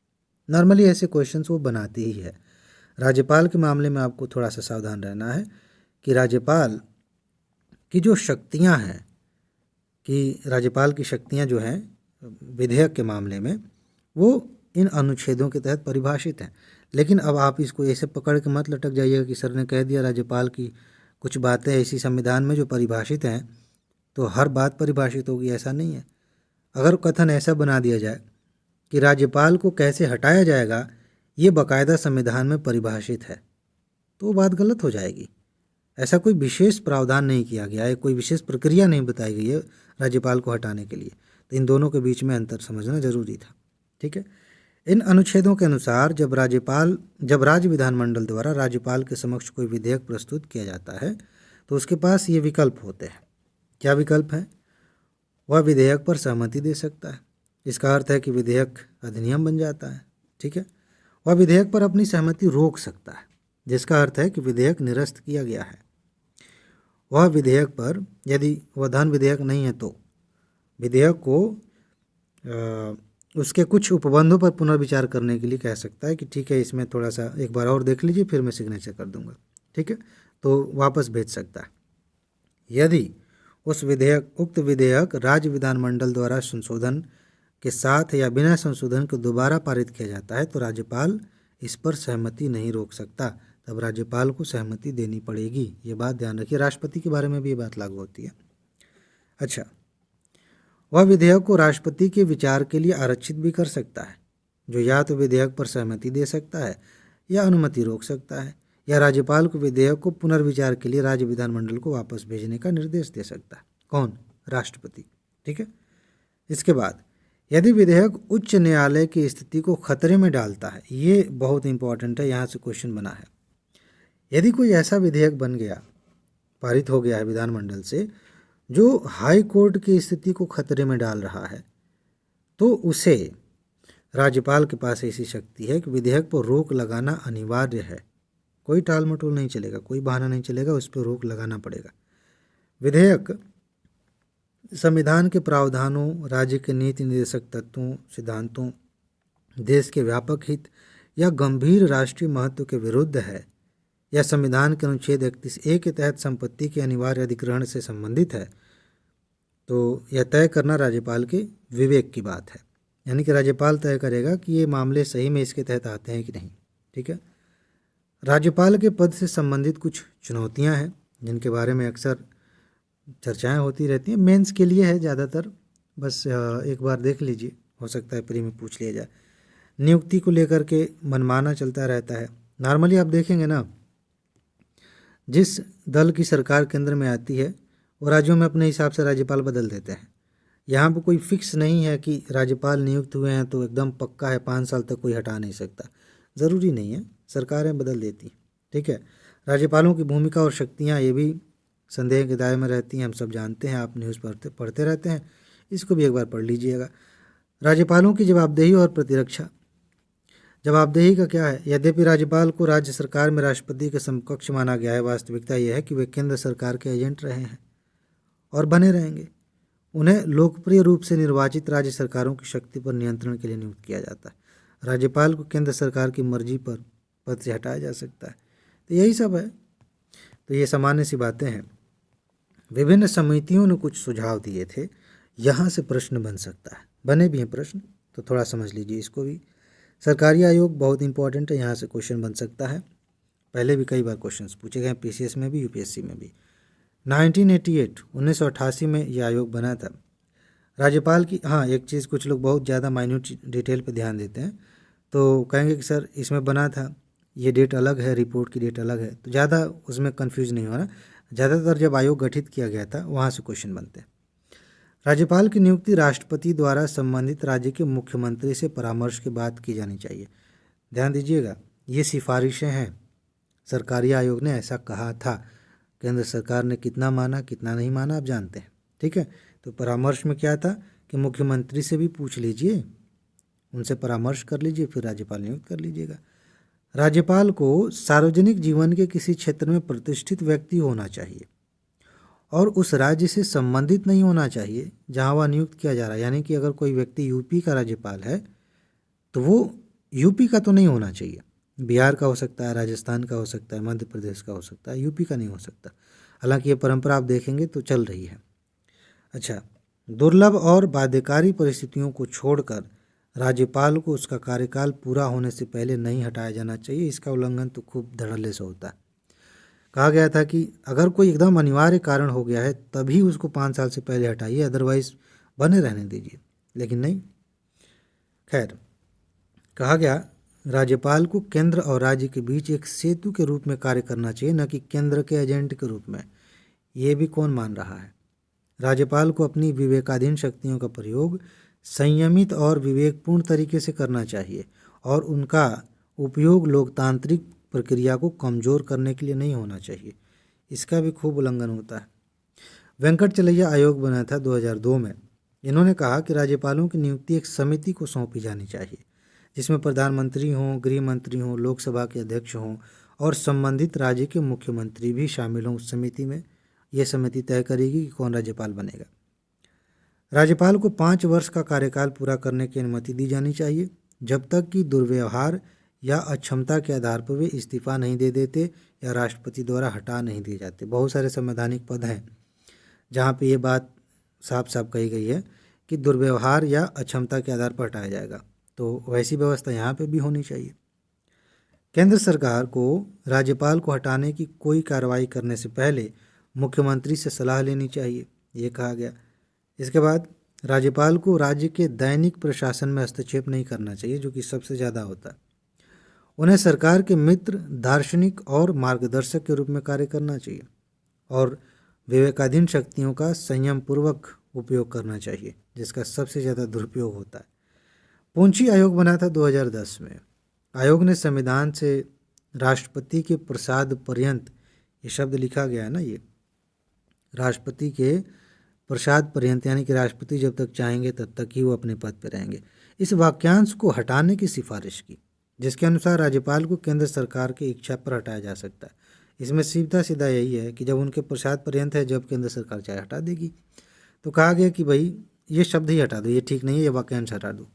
नॉर्मली ऐसे क्वेश्चंस वो बनाती ही है। राज्यपाल के मामले में आपको थोड़ा सा सावधान रहना है कि राज्यपाल की जो शक्तियां हैं, कि राज्यपाल की शक्तियां जो हैं विधेयक के मामले में, वो इन अनुच्छेदों के तहत परिभाषित हैं। लेकिन अब आप इसको ऐसे पकड़ के मत लटक जाइएगा कि सर ने कह दिया राज्यपाल की कुछ बातें ऐसी संविधान में जो परिभाषित हैं तो हर बात परिभाषित होगी, ऐसा नहीं है। अगर कथन ऐसा बना दिया जाए कि राज्यपाल को कैसे हटाया जाएगा ये बाकायदा संविधान में परिभाषित है, तो वो बात गलत हो जाएगी। ऐसा कोई विशेष प्रावधान नहीं किया गया है, कोई विशेष प्रक्रिया नहीं बताई गई है राज्यपाल को हटाने के लिए। तो इन दोनों के बीच में अंतर समझना जरूरी था। ठीक है। इन अनुच्छेदों के अनुसार जब राज्य विधानमंडल द्वारा राज्यपाल के समक्ष कोई विधेयक प्रस्तुत किया जाता है तो उसके पास ये विकल्प होते हैं। क्या विकल्प है? वह विधेयक पर सहमति दे सकता है, इसका अर्थ है कि विधेयक अधिनियम बन जाता है। ठीक है। वह विधेयक पर अपनी सहमति रोक सकता है, जिसका अर्थ है कि विधेयक निरस्त किया गया है। वह विधेयक पर, यदि वह धन विधेयक नहीं है तो विधेयक को उसके कुछ उपबंधों पर पुनर्विचार करने के लिए कह सकता है कि ठीक है, इसमें थोड़ा सा एक बार और देख लीजिए, फिर मैं सिग्नेचर कर दूंगा। ठीक है, तो वापस भेज सकता है। यदि उक्त विधेयक राज्य विधानमंडल द्वारा संशोधन के साथ या बिना संशोधन के दोबारा पारित किया जाता है तो राज्यपाल इस पर सहमति नहीं रोक सकता, तब राज्यपाल को सहमति देनी पड़ेगी। ये बात ध्यान रखिए। राष्ट्रपति के बारे में भी ये बात लागू होती है। अच्छा, वह विधेयक को राष्ट्रपति के विचार के लिए आरक्षित भी कर सकता है, जो या तो विधेयक पर सहमति दे सकता है या अनुमति रोक सकता है, या राज्यपाल को विधेयक को पुनर्विचार के लिए राज्य विधानमंडल को वापस भेजने का निर्देश दे सकता है। कौन? राष्ट्रपति। ठीक है। इसके बाद यदि विधेयक उच्च न्यायालय की स्थिति को खतरे में डालता है, ये बहुत इंपॉर्टेंट है, यहाँ से क्वेश्चन बना है। यदि कोई ऐसा विधेयक बन गया, पारित हो गया है विधानमंडल से, जो हाई कोर्ट की स्थिति को खतरे में डाल रहा है, तो उसे राज्यपाल के पास ऐसी शक्ति है कि विधेयक पर रोक लगाना अनिवार्य है। कोई टाल मटोल नहीं चलेगा, कोई बहाना नहीं चलेगा, उस पर रोक लगाना पड़ेगा। विधेयक संविधान के प्रावधानों, राज्य के नीति निर्देशक तत्वों, सिद्धांतों, देश के व्यापक हित या गंभीर राष्ट्रीय महत्व के विरुद्ध है, या संविधान के अनुच्छेद 31A के तहत संपत्ति के अनिवार्य अधिग्रहण से संबंधित है, तो यह तय करना राज्यपाल के विवेक की बात है। यानी कि राज्यपाल तय करेगा कि ये मामले सही में इसके तहत आते हैं कि नहीं। ठीक है। राज्यपाल के पद से संबंधित कुछ चुनौतियां हैं जिनके बारे में अक्सर चर्चाएं होती रहती हैं। मेंस के लिए है ज़्यादातर, बस एक बार देख लीजिए, हो सकता है प्री में पूछ लिया जाए। नियुक्ति को लेकर के मनमाना चलता रहता है। नॉर्मली आप देखेंगे ना, जिस दल की सरकार केंद्र में आती है वो राज्यों में अपने हिसाब से राज्यपाल बदल देते हैं। यहाँ पर कोई फिक्स नहीं है कि राज्यपाल नियुक्त हुए हैं तो एकदम पक्का है 5 साल तक कोई हटा नहीं सकता। ज़रूरी नहीं है, सरकारें बदल देती। ठीक है। राज्यपालों की भूमिका और शक्तियाँ ये भी संदेह के दायरे में रहती हैं, हम सब जानते हैं, आप न्यूज़ पढ़ते रहते हैं, इसको भी एक बार पढ़ लीजिएगा। राज्यपालों की जवाबदेही और प्रतिरक्षा। जवाबदेही का क्या है? यद्यपि राज्यपाल को राज्य सरकार में राष्ट्रपति के समकक्ष माना गया है, वास्तविकता यह है कि वे केंद्र सरकार के एजेंट रहे हैं और बने रहेंगे। उन्हें लोकप्रिय रूप से निर्वाचित राज्य सरकारों की शक्ति पर नियंत्रण के लिए नियुक्त किया जाता है। राज्यपाल को केंद्र सरकार की मर्जी पर पद से हटाया जा सकता है। तो यही सब है। तो ये सामान्य सी बातें हैं। विभिन्न समितियों ने कुछ सुझाव दिए थे, यहाँ से प्रश्न बन सकता है, बने भी हैं प्रश्न, तो थोड़ा समझ लीजिए इसको भी। सरकारी आयोग बहुत इंपॉर्टेंट है, यहाँ से क्वेश्चन बन सकता है। पहले भी कई बार क्वेश्चंस पूछे गए हैं, पीसीएस में भी, यूपीएससी में भी। 1988 में यह आयोग बना था। राज्यपाल की, हाँ एक चीज़ कुछ लोग बहुत ज़्यादा माइन्यूट डिटेल पे ध्यान देते हैं, तो कहेंगे कि सर इसमें बना था, ये डेट अलग है, रिपोर्ट की डेट अलग है, तो ज़्यादा उसमें कंफ्यूज नहीं होना। ज़्यादातर जब आयोग गठित किया गया था वहाँ से क्वेश्चन बनते हैं। राज्यपाल की नियुक्ति राष्ट्रपति द्वारा संबंधित राज्य के मुख्यमंत्री से परामर्श के बाद की जानी चाहिए। ध्यान दीजिएगा, ये सिफारिशें हैं, सरकारी आयोग ने ऐसा कहा था, केंद्र सरकार ने कितना माना कितना नहीं माना आप जानते हैं, ठीक है। तो परामर्श में क्या था कि मुख्यमंत्री से भी पूछ लीजिए, उनसे परामर्श कर लीजिए, फिर राज्यपाल नियुक्त कर लीजिएगा। राज्यपाल को सार्वजनिक जीवन के किसी क्षेत्र में प्रतिष्ठित व्यक्ति होना चाहिए और उस राज्य से संबंधित नहीं होना चाहिए जहां वह नियुक्त किया जा रहा है। यानी कि अगर कोई व्यक्ति यूपी का राज्यपाल है तो वो यूपी का तो नहीं होना चाहिए, बिहार का हो सकता है, राजस्थान का हो सकता है, मध्य प्रदेश का हो सकता है, यूपी का नहीं हो सकता। हालांकि ये परंपरा आप देखेंगे तो चल रही है। अच्छा, दुर्लभ और बाध्यकारी परिस्थितियों को छोड़कर राज्यपाल को उसका कार्यकाल पूरा होने से पहले नहीं हटाया जाना चाहिए। इसका उल्लंघन तो खूब धड़ल्ले से होता है। कहा गया था कि अगर कोई एकदम अनिवार्य कारण हो गया है तभी उसको 5 साल से पहले हटाइए, अदरवाइज बने रहने दीजिए, लेकिन नहीं। खैर, कहा गया राज्यपाल को केंद्र और राज्य के बीच एक सेतु के रूप में कार्य करना चाहिए, न कि केंद्र के एजेंट के रूप में। ये भी कौन मान रहा है। राज्यपाल को अपनी विवेकाधीन शक्तियों का प्रयोग संयमित और विवेकपूर्ण तरीके से करना चाहिए और उनका उपयोग लोकतांत्रिक प्रक्रिया को कमज़ोर करने के लिए नहीं होना चाहिए। इसका भी खूब उल्लंघन होता है। वेंकटचलैया आयोग बना था 2002 में। इन्होंने कहा कि राज्यपालों की नियुक्ति एक समिति को सौंपी जानी चाहिए जिसमें प्रधानमंत्री हों, गृह मंत्री हों, लोकसभा के अध्यक्ष हों और संबंधित राज्य के मुख्यमंत्री भी शामिल हों उस समिति में। यह समिति तय करेगी कि कौन राज्यपाल बनेगा। राज्यपाल को 5 वर्ष का कार्यकाल पूरा करने की अनुमति दी जानी चाहिए जब तक कि दुर्व्यवहार या अक्षमता के आधार पर वे इस्तीफा नहीं दे देते या राष्ट्रपति द्वारा हटा नहीं दिए जाते। बहुत सारे संवैधानिक पद हैं जहाँ पे ये बात साफ साफ कही गई है कि दुर्व्यवहार या अक्षमता के आधार पर हटाया जाएगा, तो वैसी व्यवस्था यहाँ पे भी होनी चाहिए। केंद्र सरकार को राज्यपाल को हटाने की कोई कार्रवाई करने से पहले मुख्यमंत्री से सलाह लेनी चाहिए, ये कहा गया। इसके बाद राज्यपाल को राज्य के दैनिक प्रशासन में हस्तक्षेप नहीं करना चाहिए, जो कि सबसे ज़्यादा होता है। उन्हें सरकार के मित्र, दार्शनिक और मार्गदर्शक के रूप में कार्य करना चाहिए और विवेकाधीन शक्तियों का संयम पूर्वक उपयोग करना चाहिए, जिसका सबसे ज़्यादा दुरुपयोग होता है। पूंची आयोग बना था 2010 में। आयोग ने संविधान से राष्ट्रपति के प्रसाद पर्यंत, ये शब्द लिखा गया है ना, ये राष्ट्रपति के प्रसाद पर्यंत, यानी कि राष्ट्रपति जब तक चाहेंगे तब तक ही वो अपने पद पर रहेंगे, इस वाक्यांश को हटाने की सिफारिश की, जिसके अनुसार राज्यपाल को केंद्र सरकार की इच्छा पर हटाया जा सकता है। इसमें सीधा सीधा यही है कि जब उनके प्रसाद पर्यंत है, जब केंद्र सरकार चाहे हटा देगी। तो कहा गया कि भाई ये शब्द ही हटा दो, ये ठीक नहीं है, ये वाक्यांश हटा दो।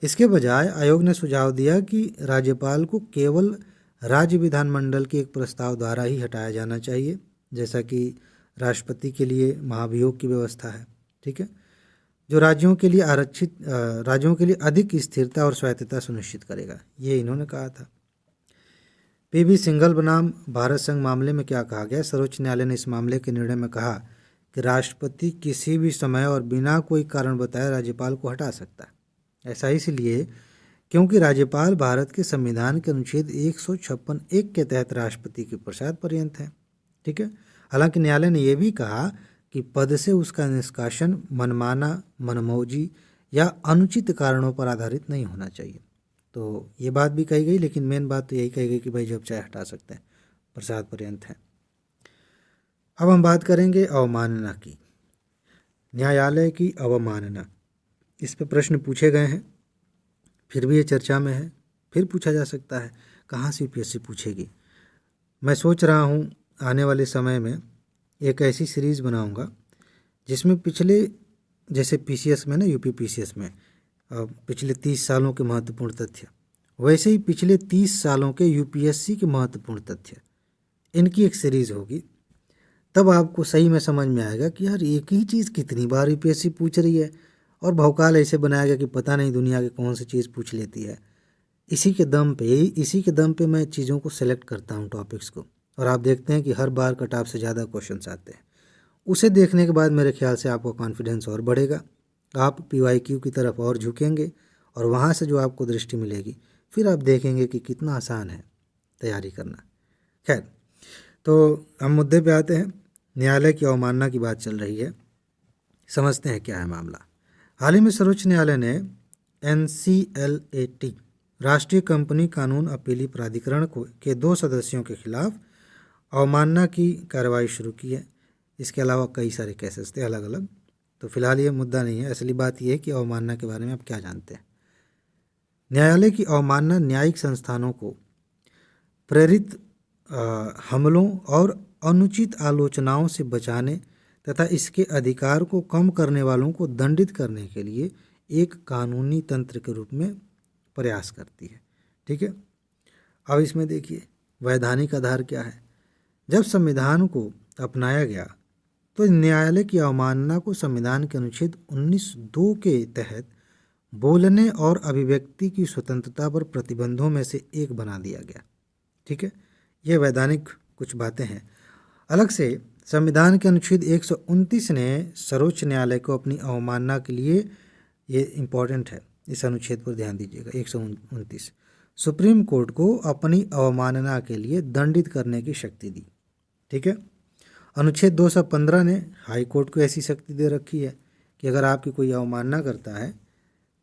इसके बजाय आयोग ने सुझाव दिया कि राज्यपाल को केवल राज्य विधानमंडल के एक प्रस्ताव द्वारा ही हटाया जाना चाहिए, जैसा कि राष्ट्रपति के लिए महाभियोग की व्यवस्था है, ठीक है, जो राज्यों के लिए अधिक स्थिरता और स्वायत्तता सुनिश्चित करेगा, ये इन्होंने कहा था। पीवी सिंघल बनाम भारत संघ मामले में क्या कहा गया। सर्वोच्च न्यायालय ने इस मामले के निर्णय में कहा कि राष्ट्रपति किसी भी समय और बिना कोई कारण बताए राज्यपाल को हटा सकता है। ऐसा इसलिए क्योंकि राज्यपाल भारत के संविधान के अनुच्छेद 156(1) के तहत राष्ट्रपति के प्रसाद पर्यंत है, ठीक है। हालांकि न्यायालय ने यह भी कहा कि पद से उसका निष्कासन मनमाना, मनमौजी या अनुचित कारणों पर आधारित नहीं होना चाहिए। तो ये बात भी कही गई, लेकिन मेन बात तो यही कही गई कि भाई जब चाहे हटा सकते हैं, प्रसाद पर्यंत है। अब हम बात करेंगे अवमानना की। न्यायालय की अवमानना, इस पे प्रश्न पूछे गए हैं, फिर भी ये चर्चा में है, फिर पूछा जा सकता है कहाँ से यूपीएससी पूछेगी। मैं सोच रहा हूँ आने वाले समय में एक ऐसी सीरीज़ बनाऊँगा जिसमें पिछले, जैसे पीसीएस में ना, यूपी पीसीएस में पिछले 30 सालों के महत्वपूर्ण तथ्य, वैसे ही पिछले 30 सालों के यूपीएससी के महत्वपूर्ण तथ्य, इनकी एक सीरीज़ होगी। तब आपको सही में समझ में आएगा कि यार एक ही चीज़ कितनी बार यूपीएससी पूछ रही है, और भौकाल ऐसे बनाया गया कि पता नहीं दुनिया की कौन सी चीज़ पूछ लेती है। इसी के दम पे मैं चीज़ों को सेलेक्ट करता हूँ, टॉपिक्स को, और आप देखते हैं कि हर बार कट ऑफ से ज़्यादा क्वेश्चंस आते हैं। उसे देखने के बाद मेरे ख्याल से आपका कॉन्फिडेंस और बढ़ेगा आप PYQ की तरफ और झुकेंगे और वहाँ से जो आपको दृष्टि मिलेगी फिर आप देखेंगे कि कितना आसान है तैयारी करना। खैर, तो हम मुद्दे पे आते हैं। न्यायालय की अवमानना की बात चल रही है, समझते हैं क्या है मामला। हाल ही में सर्वोच्च न्यायालय ने NCLAT राष्ट्रीय कंपनी कानून अपीली प्राधिकरण को के 2 सदस्यों के खिलाफ अवमानना की कार्रवाई शुरू की है। इसके अलावा कई सारे केसेस थे अलग अलग, तो फिलहाल ये मुद्दा नहीं है। असली बात यह है कि अवमानना के बारे में आप क्या जानते हैं। न्यायालय की अवमानना न्यायिक संस्थानों को प्रेरित हमलों और अनुचित आलोचनाओं से बचाने तथा इसके अधिकार को कम करने वालों को दंडित करने के लिए एक कानूनी तंत्र के रूप में प्रयास करती है। ठीक है, अब इसमें देखिए वैधानिक आधार क्या है। जब संविधान को अपनाया गया तो न्यायालय की अवमानना को संविधान के अनुच्छेद 19(2) के तहत बोलने और अभिव्यक्ति की स्वतंत्रता पर प्रतिबंधों में से एक बना दिया गया। ठीक है, ये वैधानिक कुछ बातें हैं। अलग से संविधान के अनुच्छेद 129 ने सर्वोच्च न्यायालय को अपनी अवमानना के लिए, ये इम्पॉर्टेंट है, इस अनुच्छेद पर ध्यान दीजिएगा, 129 सुप्रीम कोर्ट को अपनी अवमानना के लिए दंडित करने की शक्ति दी। ठीक है, अनुच्छेद 215 ने हाई कोर्ट को ऐसी शक्ति दे रखी है कि अगर आपकी कोई अवमानना करता है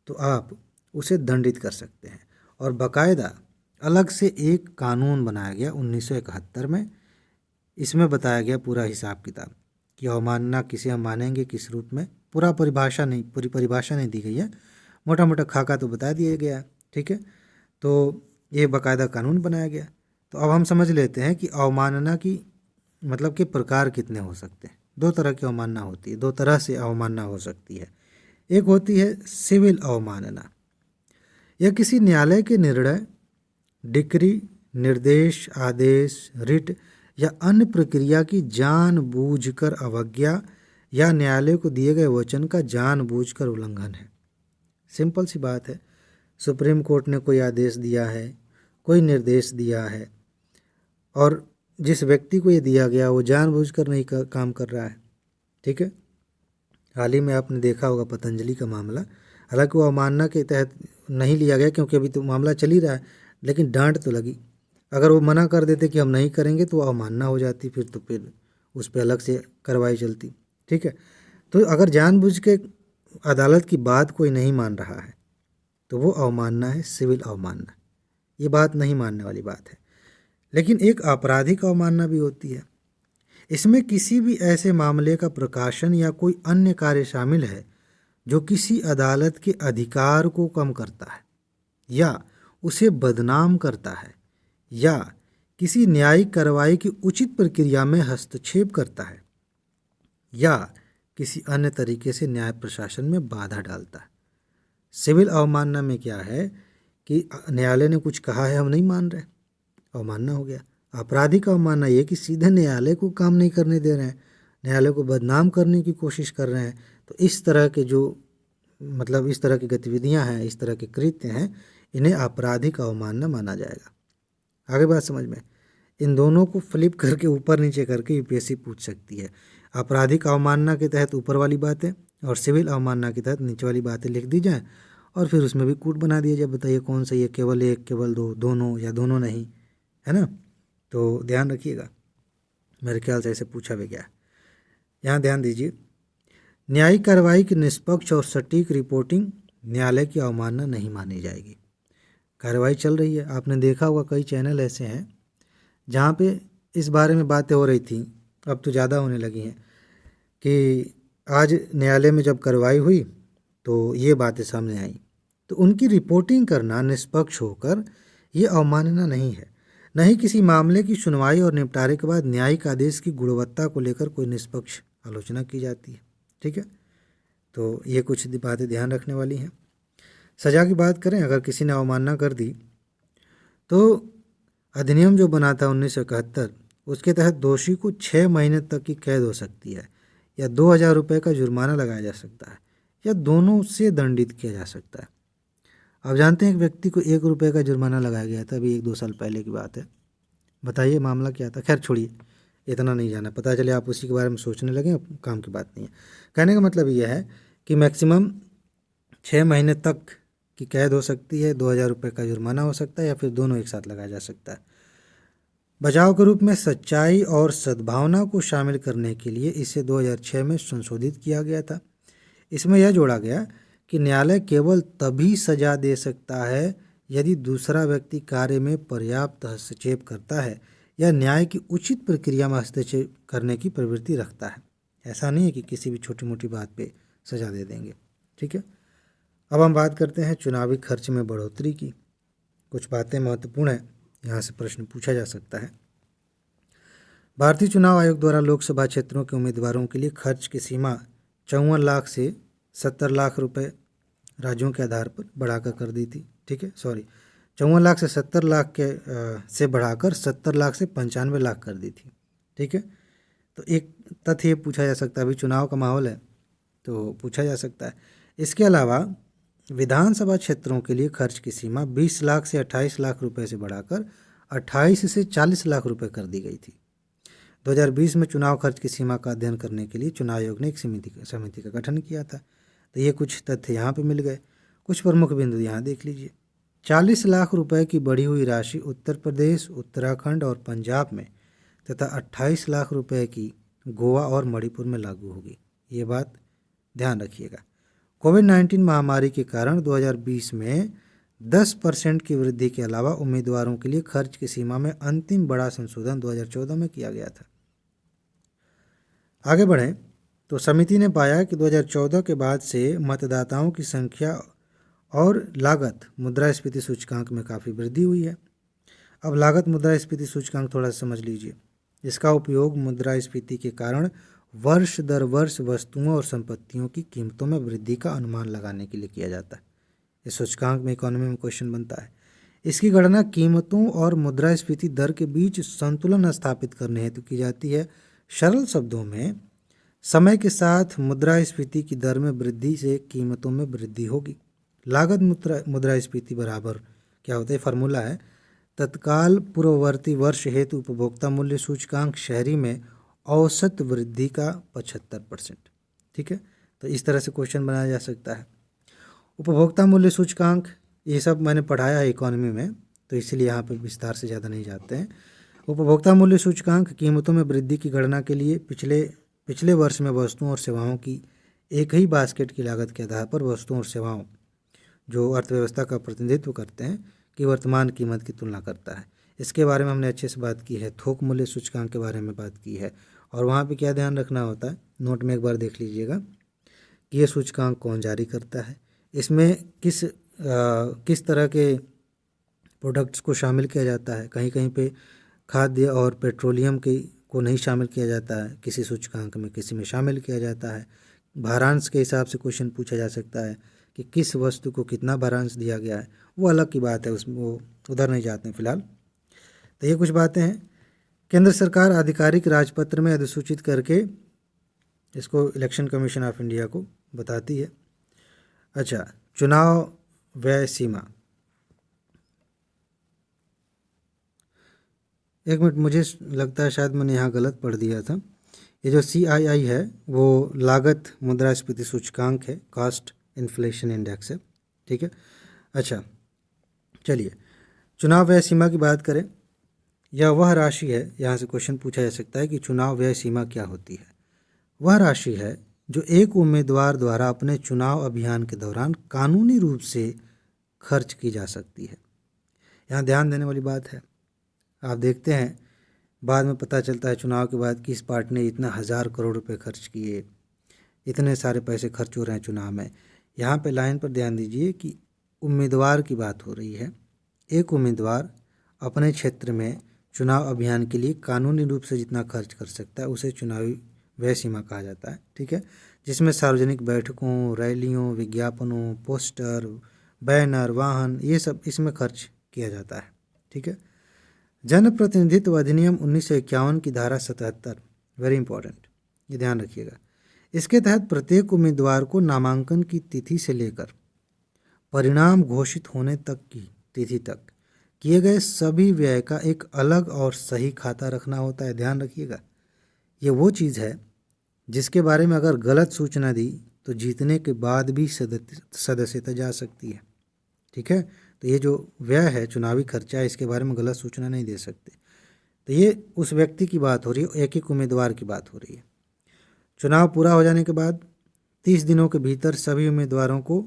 तो आप उसे दंडित कर सकते हैं। और बाकायदा अलग से एक कानून बनाया गया 1971 में, इसमें बताया गया पूरा हिसाब किताब कि अवमानना किसे हम मानेंगे, किस रूप में। पूरी परिभाषा नहीं दी गई है, मोटा मोटा खाका तो बता दिया गया। ठीक है, तो ये बाकायदा कानून बनाया गया। तो अब हम समझ लेते हैं कि अवमानना की मतलब के प्रकार कितने हो सकते हैं। 2 तरह की अवमानना होती है, 2 तरह से अवमानना हो सकती है। एक होती है सिविल अवमानना। यह किसी न्यायालय के निर्णय, डिक्री, निर्देश, आदेश, रिट या अन्य प्रक्रिया की जानबूझकर अवज्ञा या न्यायालय को दिए गए वचन का जानबूझकर उल्लंघन है। सिंपल सी बात है, सुप्रीम कोर्ट ने कोई आदेश दिया है, कोई निर्देश दिया है और जिस व्यक्ति को ये दिया गया वो जानबूझकर नहीं काम कर रहा है। ठीक है, हाल ही में आपने देखा होगा पतंजलि का मामला, हालांकि वो अवमानना के तहत नहीं लिया गया क्योंकि अभी तो मामला चल ही रहा है, लेकिन डांट तो लगी। अगर वो मना कर देते कि हम नहीं करेंगे तो अवमानना हो जाती, फिर उस पर अलग से कार्रवाई चलती। ठीक है, तो अगर जानबूझ के अदालत की बात कोई नहीं मान रहा है तो वो अवमानना है, सिविल अवमानना। ये बात नहीं मानने वाली बात है। लेकिन एक आपराधिक अवमानना भी होती है। इसमें किसी भी ऐसे मामले का प्रकाशन या कोई अन्य कार्य शामिल है जो किसी अदालत के अधिकार को कम करता है या उसे बदनाम करता है या किसी न्यायिक कार्रवाई की उचित प्रक्रिया में हस्तक्षेप करता है या किसी अन्य तरीके से न्याय प्रशासन में बाधा डालता है। सिविल अवमानना में क्या है कि न्यायालय ने कुछ कहा है, हम नहीं मान रहे, अवमानना हो गया। आपराधिक अवमानना ये कि सीधे न्यायालय को काम नहीं करने दे रहे हैं, न्यायालय को बदनाम करने की कोशिश कर रहे हैं। तो इस तरह के जो मतलब इस तरह की गतिविधियां हैं, इस तरह के कृत्य हैं, इन्हें आपराधिक अवमानना माना जाएगा। आगे बात समझ में, इन दोनों को फ्लिप करके ऊपर नीचे करके UPSC पूछ सकती है। आपराधिक अवमानना के तहत ऊपर वाली बातें और सिविल अवमानना के तहत नीचे वाली बातें लिख दी जाएँ और फिर उसमें भी कूट बना दिया जाए। बताइए कौन सा, ये केवल एक, केवल दो, दोनों या दोनों नहीं, है ना। तो ध्यान रखिएगा, मेरे ख्याल से ऐसे पूछा भी गया। यहाँ ध्यान दीजिए, न्यायिक कार्रवाई की निष्पक्ष और सटीक रिपोर्टिंग न्यायालय की अवमानना नहीं मानी जाएगी। कार्रवाई चल रही है, आपने देखा होगा कई चैनल ऐसे हैं जहाँ पे इस बारे में बातें हो रही थी, अब तो ज़्यादा होने लगी हैं कि आज न्यायालय में जब कार्रवाई हुई तो ये बातें सामने आई। तो उनकी रिपोर्टिंग करना निष्पक्ष होकर ये अवमानना नहीं है। न ही किसी मामले की सुनवाई और निपटारे के बाद न्यायिक आदेश की गुणवत्ता को लेकर कोई निष्पक्ष आलोचना की जाती है। ठीक है, तो ये कुछ बातें ध्यान रखने वाली हैं। सज़ा की बात करें, अगर किसी ने अवमानना कर दी तो अधिनियम जो बना था 1971, उसके तहत दोषी को 6 महीने तक की कैद हो सकती है या 2000 रुपये का जुर्माना लगाया जा सकता है या दोनों से दंडित किया जा सकता है। आप जानते हैं एक व्यक्ति को 1 रुपये का जुर्माना लगाया गया था, अभी 1-2 साल पहले की बात है। बताइए मामला क्या था। खैर छोड़िए, इतना नहीं जाना, पता चले आप उसी के बारे में सोचने लगे, काम की बात नहीं है। कहने का मतलब यह है कि मैक्सिमम 6 महीने तक की कैद हो सकती है, 2,000 रुपये का जुर्माना हो सकता है, या फिर दोनों एक साथ लगाया जा सकता है। बचाव के रूप में सच्चाई और सद्भावना को शामिल करने के लिए इसे 2006 में संशोधित किया गया था। इसमें यह जोड़ा गया कि न्यायालय केवल तभी सजा दे सकता है यदि दूसरा व्यक्ति कार्य में पर्याप्त हस्तक्षेप करता है या न्याय की उचित प्रक्रिया में हस्तक्षेप करने की प्रवृत्ति रखता है। ऐसा नहीं है कि किसी भी छोटी मोटी बात पे सजा दे देंगे। ठीक है, अब हम बात करते हैं चुनावी खर्च में बढ़ोतरी की। कुछ बातें महत्वपूर्ण हैं, यहाँ से प्रश्न पूछा जा सकता है। भारतीय चुनाव आयोग द्वारा लोकसभा क्षेत्रों के उम्मीदवारों के लिए खर्च की सीमा 54 लाख से 70 लाख रुपए राज्यों के आधार पर बढ़ाकर कर दी थी। ठीक है, 54 लाख से 70 लाख के से बढ़ाकर 70 लाख से 95 लाख कर दी थी। ठीक है, तो एक तथ्य पूछा जा सकता है, अभी चुनाव का माहौल है तो पूछा जा सकता है। इसके अलावा विधानसभा क्षेत्रों के लिए खर्च की सीमा 20 लाख से 28 लाख रुपए से बढ़ाकर 28 से 40 लाख रुपए कर दी गई थी। 2020 में चुनाव खर्च की सीमा का अध्ययन करने के लिए चुनाव आयोग ने एक समिति का गठन किया था। तो ये कुछ तथ्य यहाँ पे मिल गए। कुछ प्रमुख बिंदु यहाँ देख लीजिए। 40 लाख रुपए की बढ़ी हुई राशि उत्तर प्रदेश, उत्तराखंड और पंजाब में तथा 28 लाख रुपए की गोवा और मणिपुर में लागू होगी। ये बात ध्यान रखिएगा। कोविड-19 महामारी के कारण 2020 में 10% की वृद्धि के अलावा उम्मीदवारों के लिए खर्च की सीमा में अंतिम बड़ा संशोधन 2014 में किया गया था। आगे बढ़ें तो समिति ने पाया कि 2014 के बाद से मतदाताओं की संख्या और लागत मुद्रास्फीति सूचकांक में काफ़ी वृद्धि हुई है। अब लागत मुद्रास्फीति सूचकांक थोड़ा समझ लीजिए। इसका उपयोग मुद्रास्फीति के कारण वर्ष दर वर्ष वस्तुओं और संपत्तियों की कीमतों में वृद्धि का अनुमान लगाने के लिए किया जाता है। इस सूचकांक में इकोनॉमी में क्वेश्चन बनता है। इसकी गणना कीमतों और मुद्रास्फीति दर के बीच संतुलन स्थापित करने हेतु की जाती है। सरल शब्दों में, समय के साथ मुद्रास्फीति की दर में वृद्धि से कीमतों में वृद्धि होगी। लागत मुद्रास्फीति बराबर क्या होता है, फार्मूला है तत्काल पूर्ववर्ती वर्ष हेतु उपभोक्ता मूल्य सूचकांक शहरी में औसत वृद्धि का 75%। ठीक है, तो इस तरह से क्वेश्चन बनाया जा सकता है। उपभोक्ता मूल्य सूचकांक ये सब मैंने पढ़ाया है इकोनॉमी में, तो इसलिए यहाँ पे विस्तार से ज़्यादा नहीं जाते हैं। उपभोक्ता मूल्य सूचकांक कीमतों में वृद्धि की गणना के लिए पिछले वर्ष में वस्तुओं और सेवाओं की एक ही बास्केट की लागत के आधार पर वस्तुओं और सेवाओं जो अर्थव्यवस्था का प्रतिनिधित्व करते हैं कि वर्तमान कीमत की तुलना करता है। इसके बारे में हमने अच्छे से बात की है। थोक मूल्य सूचकांक के बारे में बात की है। और वहाँ पे क्या ध्यान रखना होता है, नोट में एक बार देख लीजिएगा कि ये सूचकांक कौन जारी करता है, इसमें किस तरह के प्रोडक्ट्स को शामिल किया जाता है। कहीं कहीं पे खाद्य और पेट्रोलियम को नहीं शामिल किया जाता है किसी सूचकांक में, किसी में शामिल किया जाता है। भारांश के हिसाब से क्वेश्चन पूछा जा सकता है कि किस वस्तु को कितना भारांश दिया गया है, वो अलग की बात है, उसमें वो उधर नहीं जाते हैं फिलहाल। तो ये कुछ बातें हैं। केंद्र सरकार आधिकारिक राजपत्र में अधिसूचित करके इसको इलेक्शन कमीशन ऑफ इंडिया को बताती है। अच्छा, चुनाव व्यय सीमा, एक मिनट, मुझे लगता है शायद मैंने यहाँ गलत पढ़ दिया था। ये जो CII है वो लागत मुद्रास्फीति सूचकांक है, कॉस्ट इन्फ्लेशन इंडेक्स है। ठीक है, अच्छा चलिए चुनाव व्यय सीमा की बात करें। यह वह राशि है, यहाँ से क्वेश्चन पूछा जा सकता है कि चुनाव व्यय सीमा क्या होती है। वह राशि है जो एक उम्मीदवार द्वारा अपने चुनाव अभियान के दौरान कानूनी रूप से खर्च की जा सकती है। यहाँ ध्यान देने वाली बात है, आप देखते हैं बाद में पता चलता है चुनाव के बाद कि इस पार्टी ने इतना 1000 करोड़ रुपए खर्च किए, इतने सारे पैसे खर्च हो रहे हैं चुनाव में। यहाँ पे लाइन पर ध्यान दीजिए कि उम्मीदवार की बात हो रही है। एक उम्मीदवार अपने क्षेत्र में चुनाव अभियान के लिए कानूनी रूप से जितना खर्च कर सकता है उसे चुनावी व्यय सीमा कहा जाता है। ठीक है, जिसमें सार्वजनिक बैठकों, रैलियों, विज्ञापनों, पोस्टर, बैनर, वाहन, ये सब इसमें खर्च किया जाता है। ठीक है, जनप्रतिनिधित्व अधिनियम 1951 की धारा 77 वेरी इंपॉर्टेंट, ये ध्यान रखिएगा। इसके तहत प्रत्येक उम्मीदवार को नामांकन की तिथि से लेकर परिणाम घोषित होने तक की तिथि तक किए गए सभी व्यय का एक अलग और सही खाता रखना होता है। ध्यान रखिएगा, ये वो चीज़ है जिसके बारे में अगर गलत सूचना दी तो जीतने के बाद भी सदस्यता जा सकती है। ठीक है, तो ये जो व्यय है, चुनावी खर्चा है, इसके बारे में गलत सूचना नहीं दे सकते। तो ये उस व्यक्ति की बात हो रही है, एक एक उम्मीदवार की बात हो रही है। चुनाव पूरा हो जाने के बाद 30 दिनों के भीतर सभी उम्मीदवारों को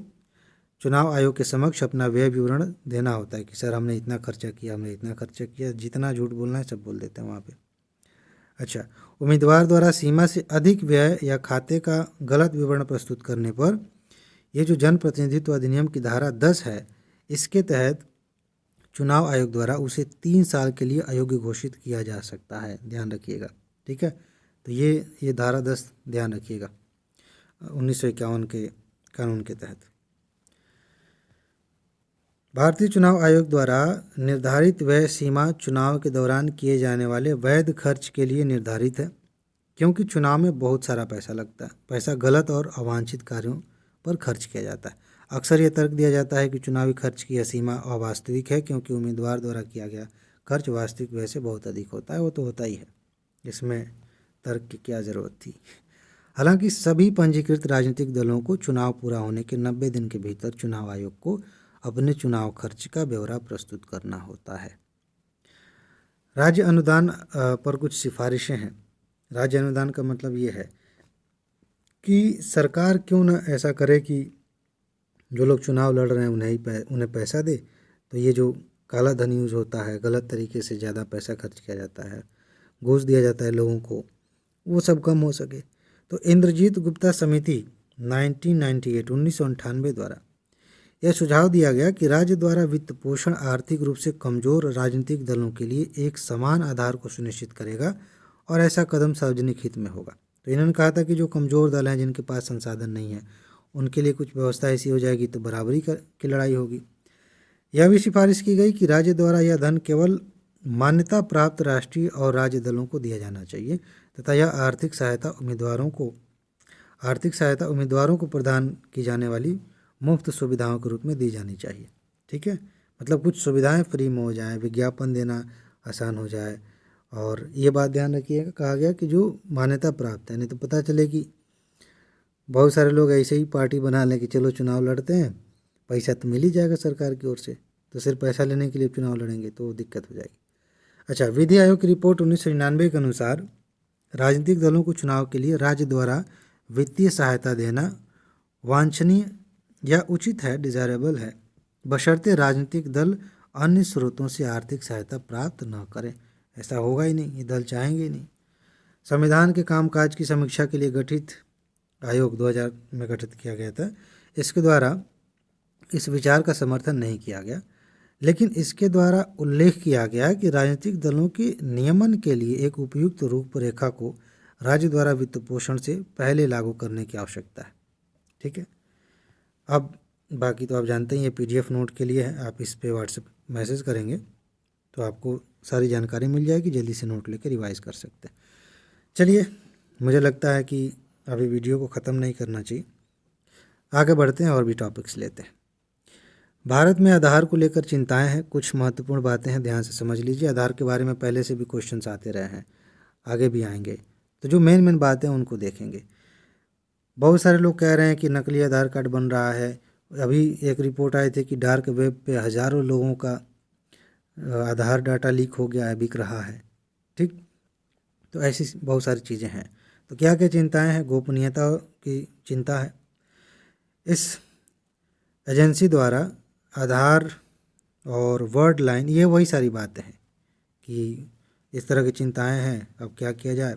चुनाव आयोग के समक्ष अपना व्यय विवरण देना होता है कि सर हमने इतना खर्चा किया, हमने इतना खर्चा किया, जितना झूठ बोलना है सब बोल देते हैं वहाँ पे। अच्छा, उम्मीदवार द्वारा सीमा से अधिक व्यय या खाते का गलत विवरण प्रस्तुत करने पर ये जो जनप्रतिनिधित्व अधिनियम की धारा 10 है, इसके तहत चुनाव आयोग द्वारा उसे 3 साल के लिए अयोग्य घोषित किया जा सकता है, ध्यान रखिएगा। ठीक है, तो ये धारा 10 ध्यान रखिएगा 1951 के कानून के तहत। भारतीय चुनाव आयोग द्वारा निर्धारित व्यय सीमा चुनाव के दौरान किए जाने वाले वैध खर्च के लिए निर्धारित है, क्योंकि चुनाव में बहुत सारा पैसा लगता है। पैसा गलत और अवांछित कार्यों पर खर्च किया जाता है। अक्सर ये तर्क दिया जाता है कि चुनावी खर्च की यह सीमा अवास्तविक है, क्योंकि उम्मीदवार द्वारा किया गया खर्च वास्तविक व्यय से बहुत अधिक होता है। वो तो होता ही है, इसमें तर्क की क्या ज़रूरत थी। हालांकि सभी पंजीकृत राजनीतिक दलों को चुनाव पूरा होने के 90 दिन के भीतर चुनाव आयोग को अपने चुनाव खर्च का ब्यौरा प्रस्तुत करना होता है। राज्य अनुदान पर कुछ सिफारिशें हैं। राज्य अनुदान का मतलब ये है कि सरकार क्यों न ऐसा करे कि जो लोग चुनाव लड़ रहे हैं उन्हें पैसा दे। तो ये जो काला धन यूज होता है, गलत तरीके से ज़्यादा पैसा खर्च किया जाता है, घूस दिया जाता है लोगों को, वो सब कम हो सके। तो इंद्रजीत गुप्ता समिति 1998 द्वारा यह सुझाव दिया गया कि राज्य द्वारा वित्त पोषण आर्थिक रूप से कमज़ोर राजनीतिक दलों के लिए एक समान आधार को सुनिश्चित करेगा और ऐसा कदम सार्वजनिक हित में होगा। तो इन्होंने कहा था कि जो कमज़ोर दल हैं, जिनके पास संसाधन नहीं है, उनके लिए कुछ व्यवस्था ऐसी हो जाएगी तो बराबरी की लड़ाई होगी। यह भी सिफारिश की गई कि राज्य द्वारा यह धन केवल मान्यता प्राप्त राष्ट्रीय और राज्य दलों को दिया जाना चाहिए तथा यह आर्थिक सहायता उम्मीदवारों को प्रदान की जाने वाली मुफ्त सुविधाओं के रूप में दी जानी चाहिए। ठीक है, मतलब कुछ सुविधाएं फ्री में हो जाए, विज्ञापन देना आसान हो जाए। और ये बात ध्यान रखिएगा, कहा गया कि जो मान्यता प्राप्त है, नहीं तो पता चले कि बहुत सारे लोग ऐसे ही पार्टी बना लें कि चलो चुनाव लड़ते हैं, पैसा तो मिल ही जाएगा सरकार की ओर से, तो सिर्फ पैसा लेने के लिए चुनाव लड़ेंगे तो दिक्कत हो जाएगी। अच्छा, विधि आयोग की रिपोर्ट 1999 के अनुसार राजनीतिक दलों को चुनाव के लिए राज्य द्वारा वित्तीय सहायता देना वांछनीय या उचित है, डिजायरेबल है, बशर्ते राजनीतिक दल अन्य स्रोतों से आर्थिक सहायता प्राप्त न करें। ऐसा होगा ही नहीं, ये दल चाहेंगे ही नहीं। संविधान के कामकाज की समीक्षा के लिए गठित आयोग 2000 में गठित किया गया था। इसके द्वारा इस विचार का समर्थन नहीं किया गया, लेकिन इसके द्वारा उल्लेख किया गया कि राजनीतिक दलों के नियमन के लिए एक उपयुक्त रूपरेखा को राज्य द्वारा वित्त पोषण से पहले लागू करने की आवश्यकता है। ठीक है, अब बाकी तो आप जानते हैं, ये PDF नोट के लिए है। आप इस पे व्हाट्सएप मैसेज करेंगे तो आपको सारी जानकारी मिल जाएगी, जल्दी से नोट लेकर रिवाइज कर सकते हैं। चलिए, मुझे लगता है कि अभी वीडियो को ख़त्म नहीं करना चाहिए, आगे बढ़ते हैं और भी टॉपिक्स लेते हैं। भारत में आधार को लेकर चिंताएं हैं, कुछ महत्वपूर्ण बातें हैं, ध्यान से समझ लीजिए। आधार के बारे में पहले से भी क्वेश्चंस आते रहे हैं, आगे भी आएंगे, तो जो मेन बातें हैं उनको देखेंगे। बहुत सारे लोग कह रहे हैं कि नकली आधार कार्ड बन रहा है। अभी एक रिपोर्ट आई थी कि डार्क वेब पे हज़ारों लोगों का आधार डाटा लीक हो गया है, बिक रहा है। ठीक, तो ऐसी बहुत सारी चीज़ें हैं। तो क्या क्या चिंताएं हैं? गोपनीयता की चिंता है। इस एजेंसी द्वारा आधार और वर्ड लाइन, ये वही सारी बातें हैं कि इस तरह की चिंताएं हैं। अब क्या किया जाए?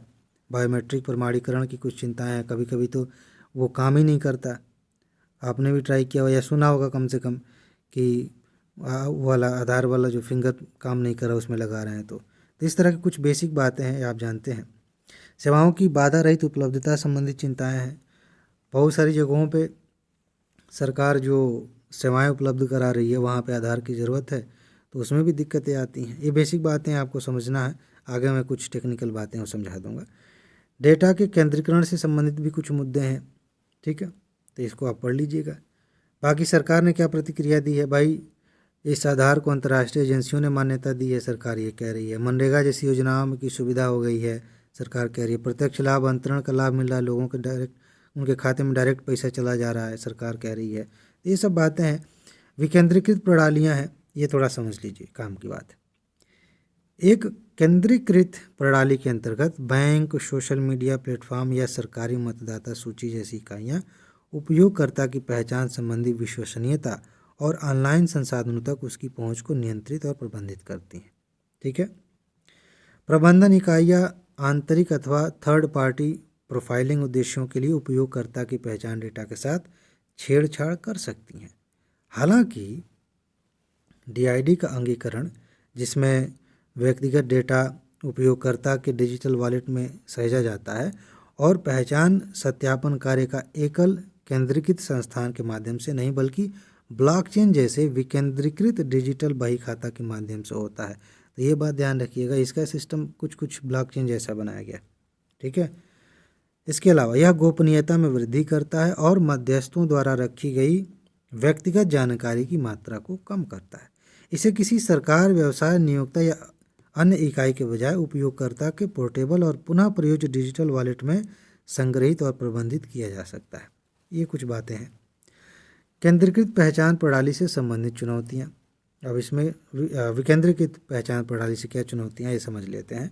बायोमेट्रिक प्रमाणीकरण की कुछ चिंताएं हैं। कभी कभी तो वो काम ही नहीं करता। आपने भी ट्राई किया हो या सुना होगा कम से कम कि वाला आधार वाला जो फिंगर काम नहीं कर रहा, उसमें लगा रहे हैं। तो इस तरह की कुछ बेसिक बातें हैं, आप जानते हैं। सेवाओं की बाधा रहित उपलब्धता संबंधित चिंताएं हैं। बहुत सारी जगहों पे सरकार जो सेवाएं उपलब्ध करा रही है, वहाँ पे आधार की ज़रूरत है, तो उसमें भी दिक्कतें आती हैं। ये बेसिक बातें आपको समझना है। आगे मैं कुछ टेक्निकल बातें और समझा दूंगा। डेटा के केंद्रीकरण से संबंधित भी कुछ मुद्दे हैं। ठीक है, तो इसको आप पढ़ लीजिएगा। बाकी सरकार ने क्या प्रतिक्रिया दी है? भाई, इस आधार को अंतर्राष्ट्रीय एजेंसियों ने मान्यता दी है, सरकार ये कह रही है। मनरेगा जैसी योजनाओं की सुविधा हो गई है, सरकार कह रही है। प्रत्यक्ष लाभ अंतरण का लाभ मिल रहा है लोगों के डायरेक्ट उनके खाते में डायरेक्ट पैसा चला जा रहा है, सरकार कह रही है। ये सब बातें हैं, विकेंद्रीकृत प्रणालियां हैं, ये थोड़ा समझ लीजिए, काम की बात है। एक केंद्रीकृत प्रणाली के अंतर्गत बैंक, सोशल मीडिया प्लेटफॉर्म या सरकारी मतदाता सूची जैसी इकाइयाँ उपयोगकर्ता की पहचान संबंधी विश्वसनीयता और ऑनलाइन संसाधनों तक उसकी पहुंच को नियंत्रित और प्रबंधित करती हैं। ठीक है। प्रबंधन इकाइयाँ आंतरिक अथवा थर्ड पार्टी प्रोफाइलिंग उद्देश्यों के लिए उपयोगकर्ता की पहचान डेटा के साथ छेड़छाड़ कर सकती हैं। हालांकि DID का अंगीकरण, जिसमें व्यक्तिगत डेटा उपयोगकर्ता के डिजिटल वॉलेट में सहेजा जाता है, और पहचान सत्यापन कार्य का एकल केंद्रीकृत संस्थान के माध्यम से नहीं बल्कि ब्लॉकचेन जैसे विकेंद्रीकृत डिजिटल बही खाता के माध्यम से होता है। तो ये बात ध्यान रखिएगा, इसका सिस्टम कुछ ब्लॉकचेन जैसा बनाया गया। ठीक है। इसके अलावा यह गोपनीयता में वृद्धि करता है और मध्यस्थों द्वारा रखी गई व्यक्तिगत जानकारी की मात्रा को कम करता है। इसे किसी सरकार, व्यवसाय, नियोक्ता या अन्य इकाई के बजाय उपयोगकर्ता के पोर्टेबल और पुनः प्रयोज्य डिजिटल वॉलेट में संग्रहित और प्रबंधित किया जा सकता है। ये कुछ बातें हैं। केंद्रीकृत पहचान प्रणाली से संबंधित चुनौतियाँ। अब इसमें विकेंद्रीकृत पहचान प्रणाली से क्या चुनौतियाँ, ये समझ लेते हैं।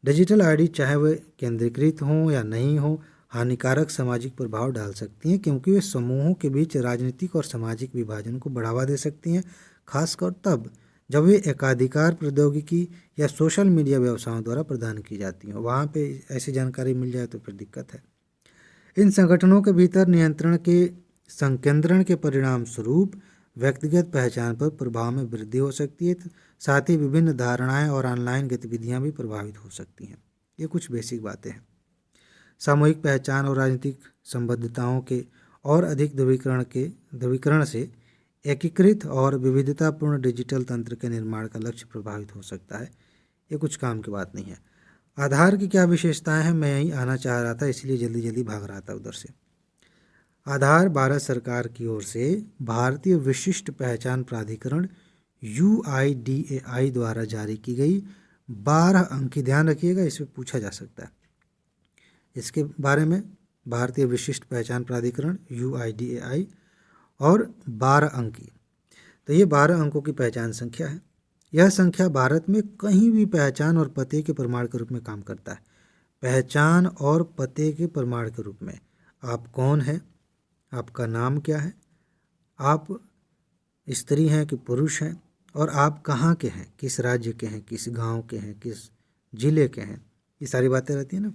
डिजिटल ID चाहे वे केंद्रीकृत हों या नहीं हों, हानिकारक सामाजिक प्रभाव डाल सकती हैं, क्योंकि वे समूहों के बीच राजनीतिक और सामाजिक विभाजन को बढ़ावा दे सकती हैं, खासकर तब जब वे एकाधिकार प्रौद्योगिकी या सोशल मीडिया व्यवसायों द्वारा प्रदान की जाती हैं। वहाँ पे ऐसी जानकारी मिल जाए तो फिर दिक्कत है। इन संगठनों के भीतर नियंत्रण के संकेंद्रण के परिणाम स्वरूप व्यक्तिगत पहचान पर प्रभाव में वृद्धि हो सकती है। साथ ही विभिन्न धारणाएं और ऑनलाइन गतिविधियां भी प्रभावित हो सकती हैं। ये कुछ बेसिक बातें हैं। सामूहिक पहचान और राजनीतिक संबद्धताओं के और अधिक ध्रुवीकरण से एकीकृत और विविधतापूर्ण डिजिटल तंत्र के निर्माण का लक्ष्य प्रभावित हो सकता है। ये कुछ काम की बात नहीं है। आधार की क्या विशेषताएं हैं, मैं यहीं आना चाह रहा था, इसलिए जल्दी जल्दी भाग रहा था उधर से। आधार भारत सरकार की ओर से भारतीय विशिष्ट पहचान प्राधिकरण UIDAI द्वारा जारी की गई 12 अंक की, ध्यान रखिएगा, इसमें पूछा जा सकता है इसके बारे में। भारतीय विशिष्ट पहचान प्राधिकरण UIDAI और 12 अंक की, तो ये 12 अंकों की पहचान संख्या है। यह संख्या भारत में कहीं भी पहचान और पते के प्रमाण के रूप में काम करता है। पहचान और पते के प्रमाण के रूप में आप कौन हैं, आपका नाम क्या है, आप स्त्री हैं कि पुरुष हैं, और आप कहाँ के हैं, किस राज्य के हैं, किस गांव के हैं, किस जिले के हैं, ये सारी बातें रहती हैं ना,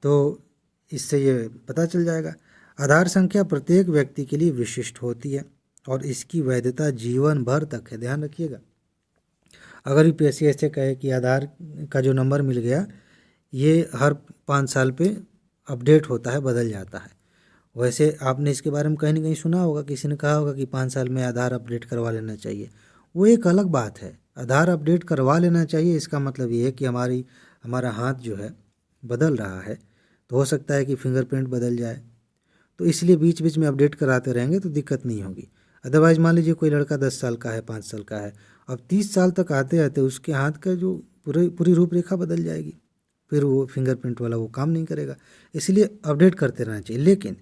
तो इससे ये पता चल जाएगा। आधार संख्या प्रत्येक व्यक्ति के लिए विशिष्ट होती है और इसकी वैधता जीवन भर तक है। ध्यान रखिएगा, अगर UPSC ऐसे कहे कि आधार का जो नंबर मिल गया ये हर 5 साल पे अपडेट होता है, बदल जाता है, वैसे आपने इसके बारे में कहीं ना कहीं सुना होगा, किसी ने कहा होगा कि 5 साल में आधार अपडेट करवा लेना चाहिए। वो एक अलग बात है। आधार अपडेट करवा लेना चाहिए, इसका मतलब ये है कि हमारा हाथ जो है बदल रहा है, तो हो सकता है कि फिंगरप्रिंट बदल जाए, तो इसलिए बीच बीच में अपडेट कराते रहेंगे तो दिक्कत नहीं होगी। अदरवाइज मान लीजिए कोई लड़का 10 साल का है, 5 साल का है, अब 30 साल तक आते आते उसके हाथ का जो पूरी रूपरेखा बदल जाएगी, फिर वो फिंगरप्रिंट वाला वो काम नहीं करेगा। इसलिए अपडेट करते रहना चाहिए। लेकिन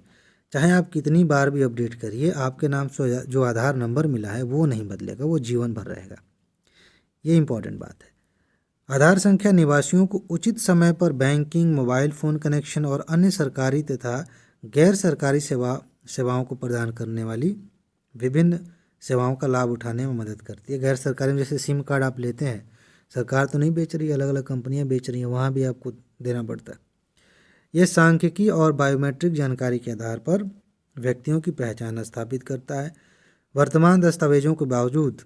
चाहे आप कितनी बार भी अपडेट करिए, आपके नाम से जो आधार नंबर मिला है वो नहीं बदलेगा, वो जीवन भर रहेगा। ये इंपॉर्टेंट बात है। आधार संख्या निवासियों को उचित समय पर बैंकिंग, मोबाइल फ़ोन कनेक्शन और अन्य सरकारी तथा गैर सरकारी सेवाओं को प्रदान करने वाली विभिन्न सेवाओं का लाभ उठाने में मदद करती है। गैर सरकारी में जैसे सिम कार्ड आप लेते हैं, सरकार तो नहीं बेच रही है, अलग अलग कंपनियां बेच रही हैं, वहाँ भी आपको देना पड़ता है। यह सांख्यिकी और बायोमेट्रिक जानकारी के आधार पर व्यक्तियों की पहचान स्थापित करता है। वर्तमान दस्तावेजों के बावजूद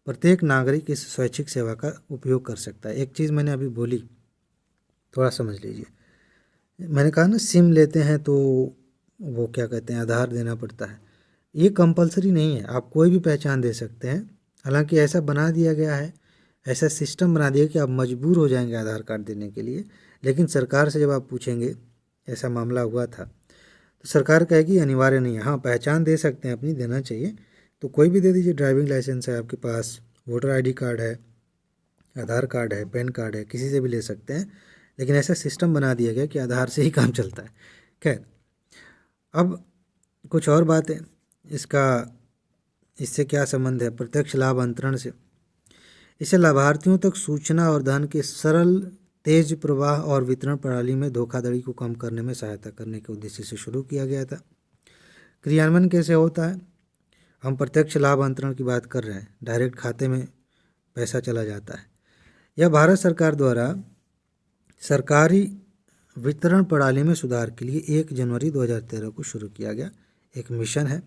प्रत्येक नागरिक इस स्वैच्छिक सेवा का उपयोग कर सकता है। एक चीज़ मैंने अभी बोली, थोड़ा समझ लीजिए। मैंने कहा ना सिम लेते हैं तो वो क्या कहते हैं, आधार देना पड़ता है। ये कंपलसरी नहीं है, आप कोई भी पहचान दे सकते हैं। हालांकि ऐसा बना दिया गया है, ऐसा सिस्टम बना दिया कि आप मजबूर हो जाएंगे आधार कार्ड देने के लिए। लेकिन सरकार से जब आप पूछेंगे, ऐसा मामला हुआ था, तो सरकार कहेगी अनिवार्य नहीं है, हाँ पहचान दे सकते हैं अपनी, देना चाहिए तो कोई भी दे दीजिए। ड्राइविंग लाइसेंस है आपके पास, वोटर ID कार्ड है, आधार कार्ड है, पैन कार्ड है, किसी से भी ले सकते हैं। लेकिन ऐसा सिस्टम बना दिया गया कि आधार से ही काम चलता है। खैर, अब कुछ और बातें, इसका इससे क्या संबंध है प्रत्यक्ष लाभ अंतरण से। इसे लाभार्थियों तक सूचना और धन के सरल तेज प्रवाह और वितरण प्रणाली में धोखाधड़ी को कम करने में सहायता करने के उद्देश्य से शुरू किया गया था। क्रियान्वयन कैसे होता है? हम प्रत्यक्ष लाभ अंतरण की बात कर रहे हैं, डायरेक्ट खाते में पैसा चला जाता है। यह भारत सरकार द्वारा सरकारी वितरण प्रणाली में सुधार के लिए 1 जनवरी 2013 को शुरू किया गया एक मिशन है।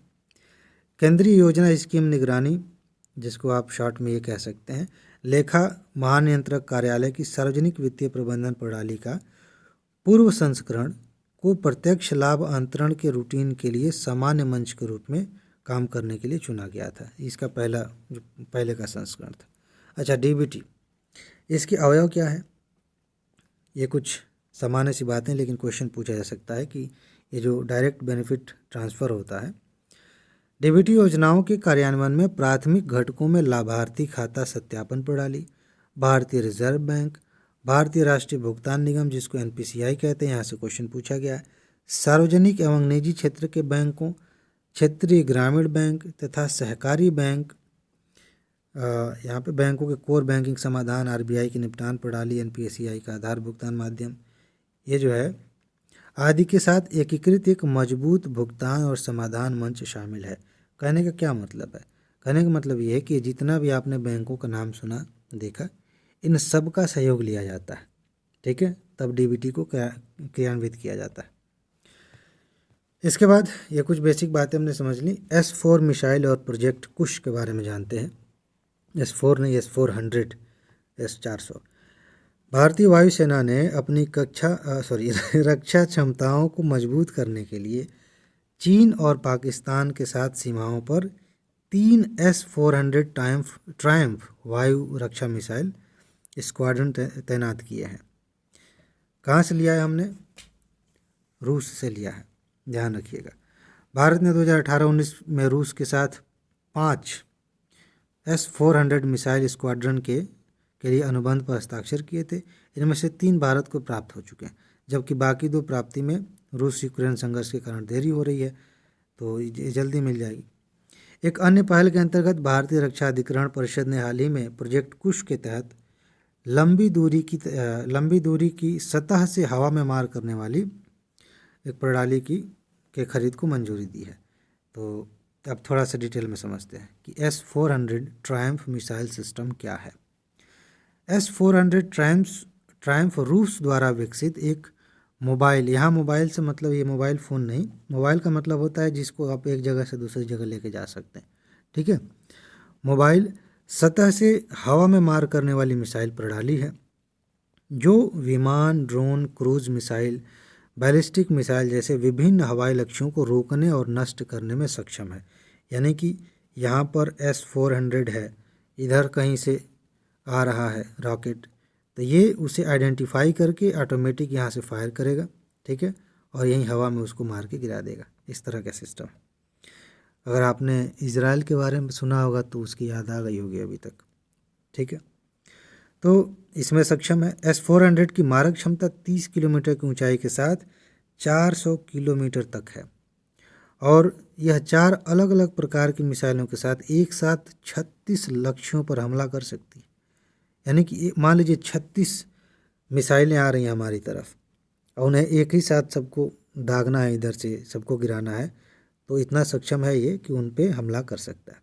केंद्रीय योजना स्कीम निगरानी, जिसको आप शॉर्ट में ये कह सकते हैं, लेखा महानियंत्रक कार्यालय की सार्वजनिक वित्तीय प्रबंधन प्रणाली का पूर्व संस्करण को प्रत्यक्ष लाभ अंतरण के रूटीन के लिए सामान्य मंच के रूप में काम करने के लिए चुना गया था। इसका पहले का संस्करण था। अच्छा, डीबीटी, इसके अवयव क्या है? ये कुछ सामान्य सी बातें, लेकिन क्वेश्चन पूछा जा सकता है कि ये जो डायरेक्ट बेनिफिट ट्रांसफ़र होता है, डीबीटी योजनाओं के कार्यान्वयन में प्राथमिक घटकों में लाभार्थी खाता सत्यापन प्रणाली, भारतीय रिजर्व बैंक, भारतीय राष्ट्रीय भुगतान निगम जिसको एनपीसीआई कहते हैं, यहाँ से क्वेश्चन पूछा गया है, सार्वजनिक एवं निजी क्षेत्र के बैंकों, क्षेत्रीय ग्रामीण बैंक तथा सहकारी बैंक, यहाँ पे बैंकों के कोर बैंकिंग समाधान, आरबीआई की निपटान प्रणाली, एनपीसीआई का आधार भुगतान माध्यम, ये जो है आदि के साथ एकीकृत एक मजबूत भुगतान और समाधान मंच शामिल है। कहने का क्या मतलब है? कहने का मतलब ये है कि जितना भी आपने बैंकों का नाम सुना देखा, इन सब का सहयोग लिया जाता है, ठीक है, तब डीबीटी को क्रियान्वित किया जाता है। इसके बाद ये कुछ बेसिक बातें हमने समझ ली। S4 मिसाइल और प्रोजेक्ट कुश के बारे में जानते हैं। S4 नहीं, S400, S400। भारतीय वायुसेना ने अपनी रक्षा क्षमताओं को मजबूत करने के लिए चीन और पाकिस्तान के साथ सीमाओं पर 3 S400 ट्रायम्फ वायु रक्षा मिसाइल स्क्वाड्रन तैनात किए हैं। कहाँ से लिया है हमने? रूस से लिया है, ध्यान रखिएगा। भारत ने 2018-19 में रूस के साथ 5 S400 मिसाइल स्क्वाड्रन के लिए अनुबंध पर हस्ताक्षर किए थे। इनमें से 3 भारत को प्राप्त हो चुके हैं, जबकि बाकी 2 प्राप्ति में रूस यूक्रेन संघर्ष के कारण देरी हो रही है, तो ये जल्दी मिल जाएगी। एक अन्य पहल के अंतर्गत भारतीय रक्षा अधिग्रहण परिषद ने हाल ही में प्रोजेक्ट कुश के तहत लंबी दूरी की सतह से हवा में मार करने वाली एक प्रणाली के खरीद को मंजूरी दी है। तो अब थोड़ा सा डिटेल में समझते हैं कि S400 ट्रायम्फ मिसाइल सिस्टम क्या है। S400 ट्रायम्फ रूस द्वारा विकसित एक मोबाइल, यहाँ मोबाइल से मतलब ये मोबाइल फ़ोन नहीं, मोबाइल का मतलब होता है जिसको आप एक जगह से दूसरी जगह लेके जा सकते हैं, ठीक है। मोबाइल सतह से हवा में मार करने वाली मिसाइल प्रणाली है जो विमान, drone, cruise missile, ballistic missile जैसे विभिन्न हवाई लक्ष्यों को रोकने और नष्ट करने में सक्षम है। यानी कि यहाँ पर S400 है, इधर कहीं से आ रहा है रॉकेट, तो ये उसे आइडेंटिफाई करके ऑटोमेटिक यहाँ से फायर करेगा, ठीक है, और यहीं हवा में उसको मार के गिरा देगा। इस तरह का सिस्टम। अगर आपने इजराइल के बारे में सुना होगा तो उसकी याद आ गई होगी अभी तक, ठीक है। तो इसमें सक्षम है। S400 की मारक क्षमता 30 किलोमीटर की ऊंचाई के साथ 400 किलोमीटर तक है और यह 4 अलग अलग प्रकार की मिसाइलों के साथ एक साथ 36 लक्ष्यों पर हमला कर सकती है। यानी कि मान लीजिए 36 मिसाइलें आ रही हैं हमारी तरफ और उन्हें एक ही साथ सबको दागना है, इधर से सबको गिराना है, तो इतना सक्षम है ये कि उन पे हमला कर सकता है।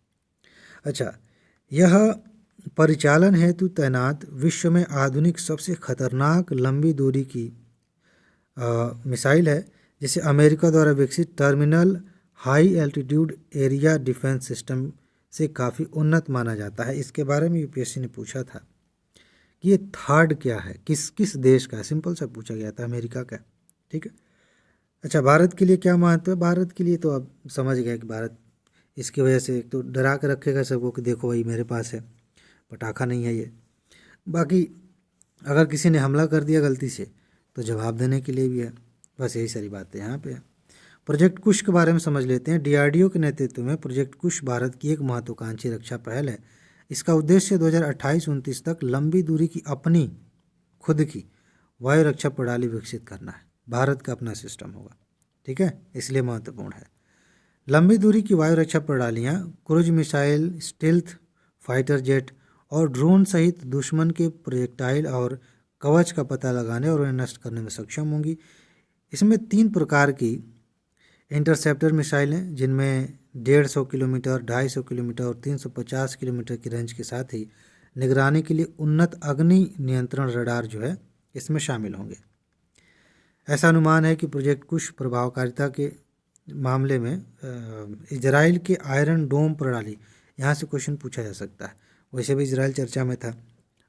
अच्छा, यह परिचालन हेतु तैनात विश्व में आधुनिक सबसे खतरनाक लंबी दूरी की मिसाइल है, जिसे अमेरिका द्वारा विकसित terminal high altitude area defence system से काफ़ी उन्नत माना जाता है। इसके बारे में यूपीएससी ने पूछा था कि ये थर्ड क्या है, किस देश का है, सिंपल सा पूछा गया था, अमेरिका का, ठीक है। अच्छा, भारत के लिए क्या महत्व है? भारत के लिए तो आप समझ गए कि भारत इसकी वजह से एक तो डरा के रखेगा सबको कि देखो भाई मेरे पास है, पटाखा नहीं है ये। बाकी अगर किसी ने हमला कर दिया गलती से तो जवाब देने के लिए भी है। बस यही सारी बातें यहाँ पे है। प्रोजेक्ट कुश के बारे में समझ लेते हैं। डीआरडीओ के नेतृत्व में प्रोजेक्ट कुश भारत की एक महत्वाकांक्षी रक्षा पहल है। इसका उद्देश्य 2028-29 तक लंबी दूरी की अपनी खुद की वायु रक्षा प्रणाली विकसित करना है। भारत का अपना सिस्टम होगा, ठीक है, इसलिए महत्वपूर्ण है। लंबी दूरी की वायु रक्षा प्रणालियाँ cruise missile, stealth fighter jet और ड्रोन सहित दुश्मन के प्रोजेक्टाइल और कवच का पता लगाने और उन्हें नष्ट करने में सक्षम होंगी। इसमें 3 प्रकार की इंटरसेप्टर मिसाइल हैं, जिनमें 150 किलोमीटर, 250 किलोमीटर और 350 किलोमीटर की रेंज के साथ ही निगरानी के लिए उन्नत अग्नि नियंत्रण रडार जो है इसमें शामिल होंगे। ऐसा अनुमान है कि प्रोजेक्ट कुश प्रभावकारिता के मामले में इजराइल के आयरन डोम प्रणाली, यहाँ से क्वेश्चन पूछा जा सकता है। वैसे भी इजराइल चर्चा में था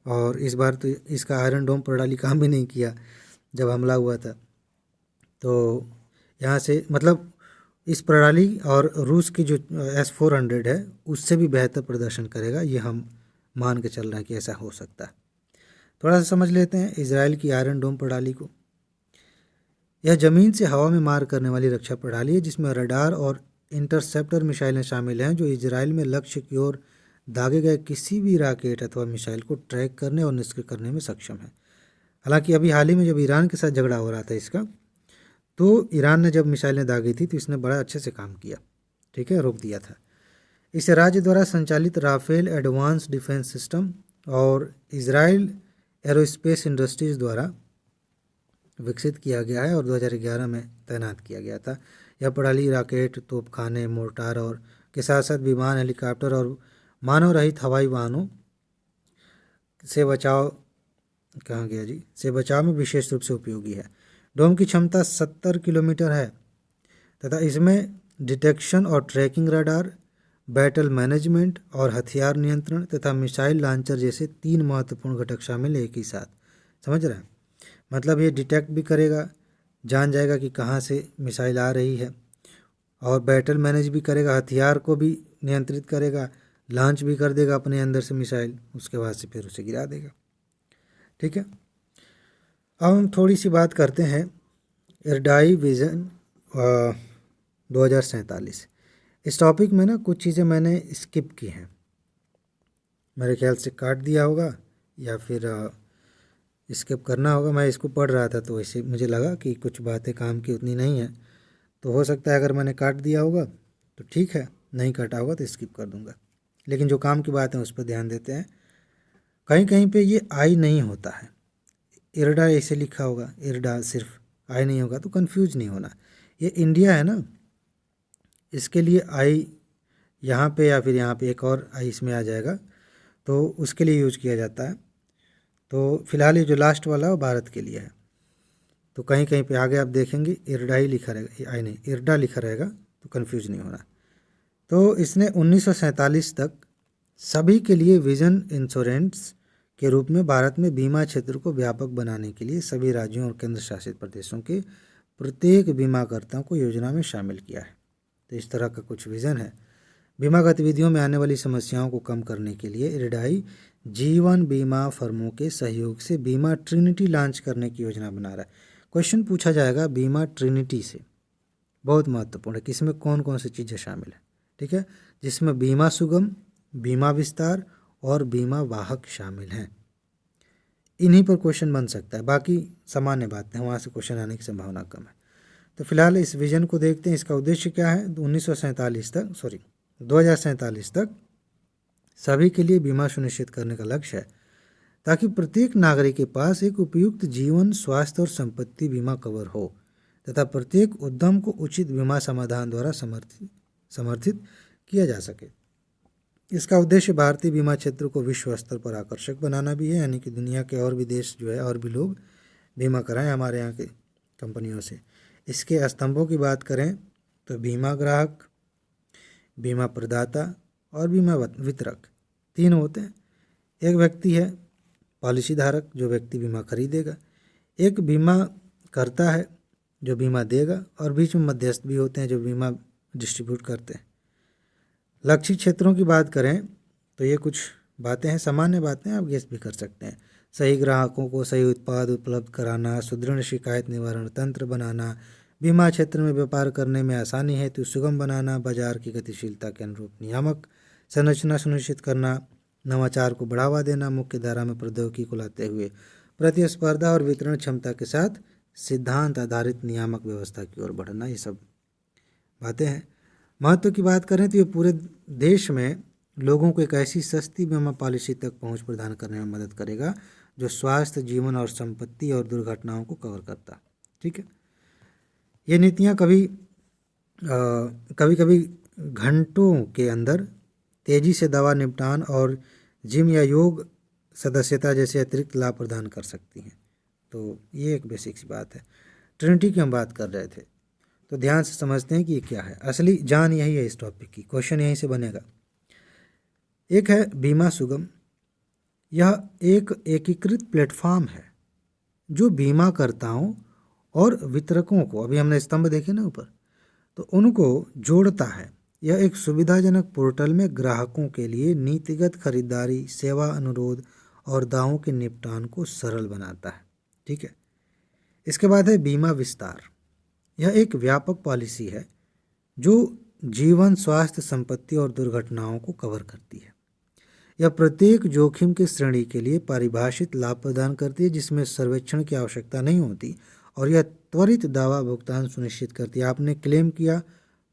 और इस बार तो इसका आयरन डोम प्रणाली काम भी नहीं किया जब हमला हुआ था। तो यहाँ से मतलब इस प्रणाली और रूस की जो S-400 है उससे भी बेहतर प्रदर्शन करेगा, ये हम मान के चल रहे हैं कि ऐसा हो सकता है। थोड़ा सा समझ लेते हैं इजराइल की आयरन डोम प्रणाली को। यह ज़मीन से हवा में मार करने वाली रक्षा प्रणाली है, जिसमें रडार और इंटरसेप्टर मिसाइलें शामिल हैं, जो इजराइल में लक्ष्य की ओर दागे गए किसी भी रॉकेट अथवा मिसाइल को ट्रैक करने और निष्क्रिय करने में सक्षम है। हालांकि अभी हाल ही में जब ईरान के साथ झगड़ा हो रहा था इसका, तो ईरान ने जब मिसाइलें दागी थी तो इसने बड़ा अच्छे से काम किया, ठीक है, रोक दिया था। इसे राज्य द्वारा संचालित राफेल एडवांस डिफेंस सिस्टम और इजराइल एरोस्पेस इंडस्ट्रीज़ द्वारा विकसित किया गया है और 2011 में तैनात किया गया था। यह प्रणाली रॉकेट, तोपखाने, मोर्टार और के साथ साथ विमान, हेलीकॉप्टर और मानव रहित हवाई वाहनों से बचाव में विशेष रूप से उपयोगी है। डोम की क्षमता 70 किलोमीटर है तथा इसमें डिटेक्शन और ट्रैकिंग रडार, बैटल मैनेजमेंट और हथियार नियंत्रण तथा मिसाइल लॉन्चर जैसे 3 महत्वपूर्ण घटक शामिल हैं एक ही साथ। समझ रहे हैं? मतलब ये डिटेक्ट भी करेगा, जान जाएगा कि कहाँ से मिसाइल आ रही है, और बैटल मैनेज भी करेगा, हथियार को भी नियंत्रित करेगा, लॉन्च भी कर देगा अपने अंदर से मिसाइल, उसके बाद से फिर उसे गिरा देगा। ठीक है, अब हम थोड़ी सी बात करते हैं इरडाई विज़न 2047। इस टॉपिक में ना कुछ चीज़ें मैंने स्किप की हैं, मेरे ख्याल से काट दिया होगा या फिर स्किप करना होगा। मैं इसको पढ़ रहा था तो ऐसे मुझे लगा कि कुछ बातें काम की उतनी नहीं है, तो हो सकता है अगर मैंने काट दिया होगा तो ठीक है, नहीं काटा होगा तो स्किप कर दूंगा। लेकिन जो काम की बात है उस पर ध्यान देते हैं। कहीं कहीं पे ये आई नहीं होता है, इरडा ऐसे लिखा होगा, इरडा सिर्फ आई नहीं होगा, तो कंफ्यूज नहीं होना। ये इंडिया है ना, इसके लिए आई यहाँ पे या फिर यहाँ पे एक और आई इसमें आ जाएगा, तो उसके लिए यूज किया जाता है। तो फिलहाल ये जो लास्ट वाला है वो भारत के लिए है। तो कहीं कहीं पे आगे आप देखेंगे इरडा ही लिखा रहेगा, आई नहीं इरडा लिखा रहेगा, तो कंफ्यूज नहीं होना। तो इसने 1947 तक सभी के लिए विजन इंश्योरेंस के रूप में भारत में बीमा क्षेत्र को व्यापक बनाने के लिए सभी राज्यों और केंद्र शासित प्रदेशों के प्रत्येक बीमाकर्ताओं को योजना में शामिल किया है। तो इस तरह का कुछ विज़न है। बीमा गतिविधियों में आने वाली समस्याओं को कम करने के लिए इरडाई जीवन बीमा फर्मों के सहयोग से बीमा ट्रिनिटी लॉन्च करने की योजना बना रहा है। क्वेश्चन पूछा जाएगा बीमा ट्रिनिटी से, बहुत महत्वपूर्ण है कि इसमें कौन कौन सी चीज़ें शामिल है। ठीक है, जिसमें बीमा सुगम, बीमा विस्तार और बीमा वाहक शामिल हैं। इन्हीं पर क्वेश्चन बन सकता है, बाकी सामान्य बातें हैं, वहाँ से क्वेश्चन आने की संभावना कम है। तो फिलहाल इस विजन को देखते हैं, इसका उद्देश्य क्या है। 2047 तक सभी के लिए बीमा सुनिश्चित करने का लक्ष्य है, ताकि प्रत्येक नागरिक के पास एक उपयुक्त जीवन, स्वास्थ्य और संपत्ति बीमा कवर हो तथा प्रत्येक उद्यम को उचित बीमा समाधान द्वारा समर्थित किया जा सके। इसका उद्देश्य भारतीय बीमा क्षेत्र को विश्व स्तर पर आकर्षक बनाना भी है, यानी कि दुनिया के और भी देश जो है और भी लोग बीमा कराएं हमारे यहाँ के कंपनियों से। इसके स्तंभों की बात करें तो बीमा ग्राहक, बीमा प्रदाता और बीमा वितरक 3 होते हैं। एक व्यक्ति है पॉलिसी धारक, जो व्यक्ति बीमा खरीदेगा, एक बीमा करता है जो बीमा देगा, और बीच में मध्यस्थ भी होते हैं जो बीमा डिस्ट्रीब्यूट करते हैं। लक्षित क्षेत्रों की बात करें तो ये कुछ बातें हैं, सामान्य बातें, आप गेस भी कर सकते हैं। सही ग्राहकों को सही उत्पाद उपलब्ध कराना, सुदृढ़ शिकायत निवारण तंत्र बनाना, बीमा क्षेत्र में व्यापार करने में आसानी हेतु सुगम बनाना, बाजार की गतिशीलता के अनुरूप नियामक संरचना सुनिश्चित करना, नवाचार को बढ़ावा देना, मुख्य धारा में प्रौद्योगिकी को लाते हुए प्रतिस्पर्धा और वितरण क्षमता के साथ सिद्धांत आधारित नियामक व्यवस्था की ओर बढ़ना, ये सब बातें हैं। महत्व की बात करें तो ये पूरे देश में लोगों को एक ऐसी सस्ती बीमा पॉलिसी तक पहुंच प्रदान करने में मदद करेगा जो स्वास्थ्य, जीवन और संपत्ति और दुर्घटनाओं को कवर करता है। ठीक है, ये नीतियाँ कभी कभी घंटों के अंदर तेजी से दवा निपटान और जिम या योग सदस्यता जैसे अतिरिक्त लाभ प्रदान कर सकती हैं। तो ये एक बेसिक सी बात है। ट्रिनिटी की हम बात कर रहे थे, तो ध्यान से समझते हैं कि ये क्या है। असली जान यही है इस टॉपिक की, क्वेश्चन यहीं से बनेगा। एक है बीमा सुगम। यह एक एकीकृत प्लेटफॉर्म है जो बीमाकर्ताओं और वितरकों को, अभी हमने स्तंभ देखे ना ऊपर, तो उनको जोड़ता है। यह एक सुविधाजनक पोर्टल में ग्राहकों के लिए नीतिगत खरीदारी, सेवा अनुरोध और दावों के निपटान को सरल बनाता है। ठीक है, इसके बाद है बीमा विस्तार। यह एक व्यापक पॉलिसी है जो जीवन, स्वास्थ्य, संपत्ति और दुर्घटनाओं को कवर करती है। यह प्रत्येक जोखिम की श्रेणी के लिए परिभाषित लाभ प्रदान करती है जिसमें सर्वेक्षण की आवश्यकता नहीं होती, और यह त्वरित दावा भुगतान सुनिश्चित करती है। आपने क्लेम किया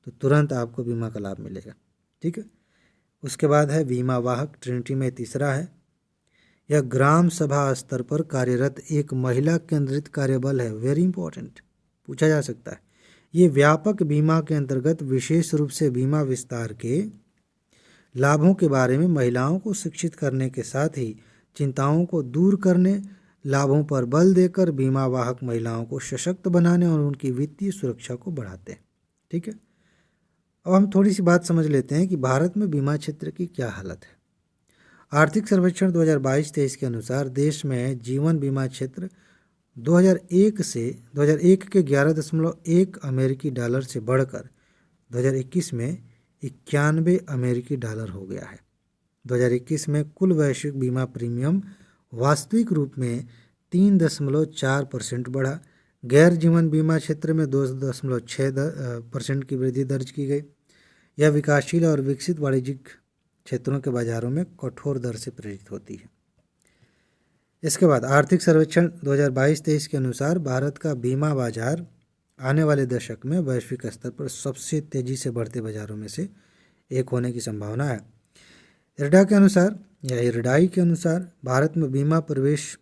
तो तुरंत आपको बीमा का लाभ मिलेगा। ठीक है, उसके बाद है बीमा वाहक। ट्रिनिटी में तीसरा है, यह ग्राम सभा स्तर पर कार्यरत एक महिला केंद्रित कार्यबल है। वेरी इंपॉर्टेंट, पूछा जा सकता है। ये व्यापक बीमा के अंतर्गत विशेष रूप से बीमा विस्तार के लाभों के बारे में महिलाओं को शिक्षित करने के साथ ही चिंताओं को दूर करने, लाभों पर बल देकर बीमा वाहक महिलाओं को सशक्त बनाने और उनकी वित्तीय सुरक्षा को बढ़ाते हैं। ठीक है, अब हम थोड़ी सी बात समझ लेते हैं कि भारत में बीमा क्षेत्र की क्या हालत है। आर्थिक सर्वेक्षण 2022-23 के अनुसार देश में जीवन बीमा क्षेत्र 2001 के 11.1 अमेरिकी डॉलर से बढ़कर 2021 में 91 अमेरिकी डॉलर हो गया है। 2021 में कुल वैश्विक बीमा प्रीमियम वास्तविक रूप में 3.4% बढ़ा। गैर जीवन बीमा क्षेत्र में 2.6% की वृद्धि दर्ज की गई। यह विकासशील और विकसित वाणिज्यिक क्षेत्रों के बाजारों में कठोर दर से प्रेरित होती है। इसके बाद आर्थिक सर्वेक्षण 2022-23 के अनुसार भारत का बीमा बाजार आने वाले दशक में वैश्विक स्तर पर सबसे तेजी से बढ़ते बाजारों में से एक होने की संभावना है। इरडा के अनुसार या इरडाई के अनुसार भारत में बीमा प्रवेश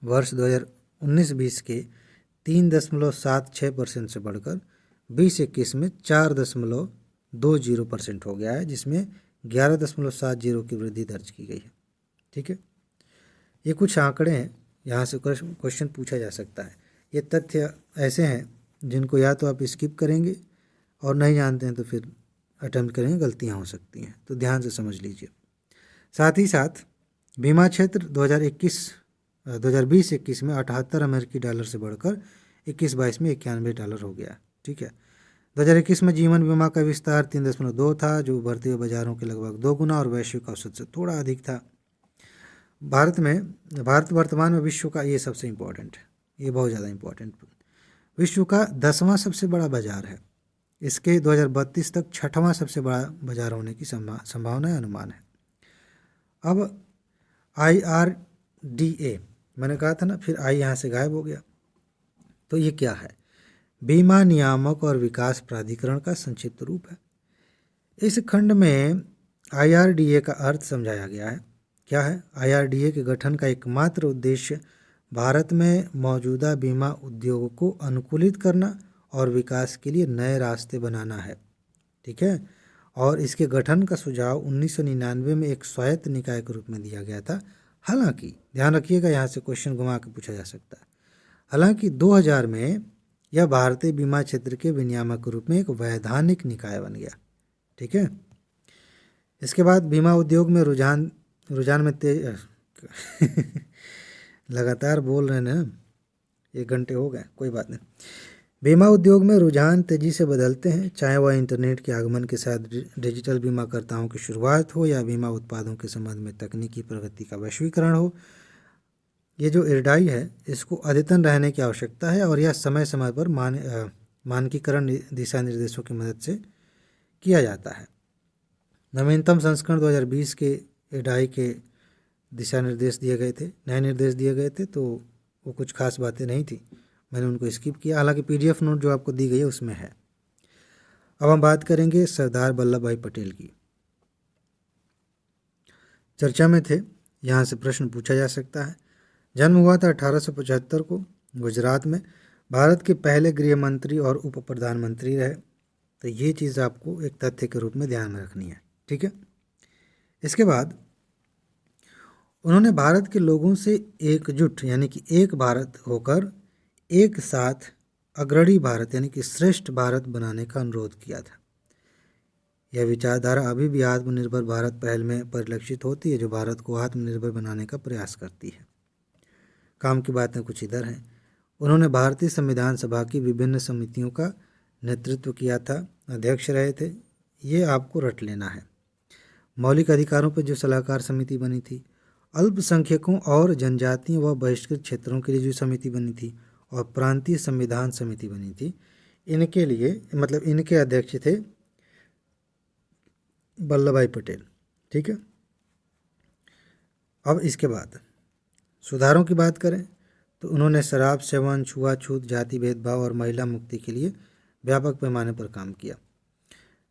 वर्ष 2019-20 के 3.76% से बढ़कर 2021 में 4.20% हो गया है, जिसमें 11.70 की वृद्धि दर्ज की गई है। ठीक है, ये कुछ आंकड़े हैं, यहाँ से क्वेश्चन पूछा जा सकता है। ये तथ्य ऐसे हैं जिनको या तो आप स्किप करेंगे और नहीं जानते हैं तो फिर अटेम्प्ट करेंगे, गलतियाँ हो सकती हैं, तो ध्यान से समझ लीजिए। साथ ही साथ बीमा क्षेत्र 2020-21 में 78 अमेरिकी डॉलर से बढ़कर 21-22 में 91 डॉलर हो गया। ठीक है, 2021 में जीवन बीमा का विस्तार 3.2 था, जो बढ़ते हुए बाजारों के लगभग 2 गुना और वैश्विक औसत से थोड़ा अधिक था। भारत वर्तमान में विश्व का, ये सबसे इम्पोर्टेंट है, ये बहुत ज़्यादा इम्पोर्टेंट, विश्व का 10वां सबसे बड़ा बाजार है। इसके 2032 तक 6वां सबसे बड़ा बाजार होने की संभावना अनुमान है। अब IRDA, मैंने कहा था ना, फिर आई यहाँ से गायब हो गया। तो ये क्या है? बीमा नियामक और विकास प्राधिकरण का संक्षिप्त रूप है। इस खंड में IRDA का अर्थ समझाया गया है। क्या है? IRDA के गठन का एकमात्र उद्देश्य भारत में मौजूदा बीमा उद्योग को अनुकूलित करना और विकास के लिए नए रास्ते बनाना है। ठीक है, और इसके गठन का सुझाव 1999 में एक स्वायत्त निकाय के रूप में दिया गया था। हालांकि ध्यान रखिएगा, यहाँ से क्वेश्चन घुमा के पूछा जा सकता है। हालांकि 2000 में यह भारतीय बीमा क्षेत्र के विनियामक के रूप में एक वैधानिक निकाय बन गया। ठीक है, इसके बाद बीमा उद्योग में रुझान में तेज लगातार बोल रहे हैं ना, 1 घंटे हो गए, कोई बात नहीं। बीमा उद्योग में रुझान तेजी से बदलते हैं, चाहे वह इंटरनेट के आगमन के साथ डिजिटल बीमाकर्ताओं की शुरुआत हो या बीमा उत्पादों के संबंध में तकनीकी प्रगति का वैश्वीकरण हो। ये जो इरडाई है, इसको अद्यतन रहने की आवश्यकता है और यह समय समय पर मानकीकरण दिशा निर्देशों की मदद से किया जाता है। नवीनतम संस्करण 2020 के इरडाई के दिशा निर्देश दिए गए थे, नए निर्देश दिए गए थे, तो वो कुछ खास बातें नहीं थी। मैंने उनको स्किप किया, हालांकि PDF नोट जो आपको दी गई है उसमें है। अब हम बात करेंगे सरदार वल्लभ भाई पटेल की। चर्चा में थे, यहाँ से प्रश्न पूछा जा सकता है। जन्म हुआ था 1875 को गुजरात में। भारत के पहले गृह मंत्री और उप प्रधानमंत्री रहे। तो ये चीज़ आपको एक तथ्य के रूप में ध्यान में रखनी है, ठीक है। इसके बाद उन्होंने भारत के लोगों से एकजुट यानी कि एक भारत होकर एक साथ अग्रणी भारत यानी कि श्रेष्ठ भारत बनाने का अनुरोध किया था। यह विचारधारा अभी भी आत्मनिर्भर भारत पहल में परिलक्षित होती है, जो भारत को आत्मनिर्भर बनाने का प्रयास करती है। काम की बातें कुछ इधर हैं। उन्होंने भारतीय संविधान सभा की विभिन्न समितियों का नेतृत्व किया था, अध्यक्ष रहे थे। ये आपको रट लेना है। मौलिक अधिकारों पर जो सलाहकार समिति बनी थी, अल्पसंख्यकों और जनजातियों व बहिष्कृत क्षेत्रों के लिए जो समिति बनी थी, और प्रांतीय संविधान समिति बनी थी, इनके लिए मतलब इनके अध्यक्ष थे वल्लभ भाई पटेल, ठीक है। अब इसके बाद सुधारों की बात करें तो उन्होंने शराब सेवन, छुआछूत, जाति भेदभाव और महिला मुक्ति के लिए व्यापक पैमाने पर काम किया,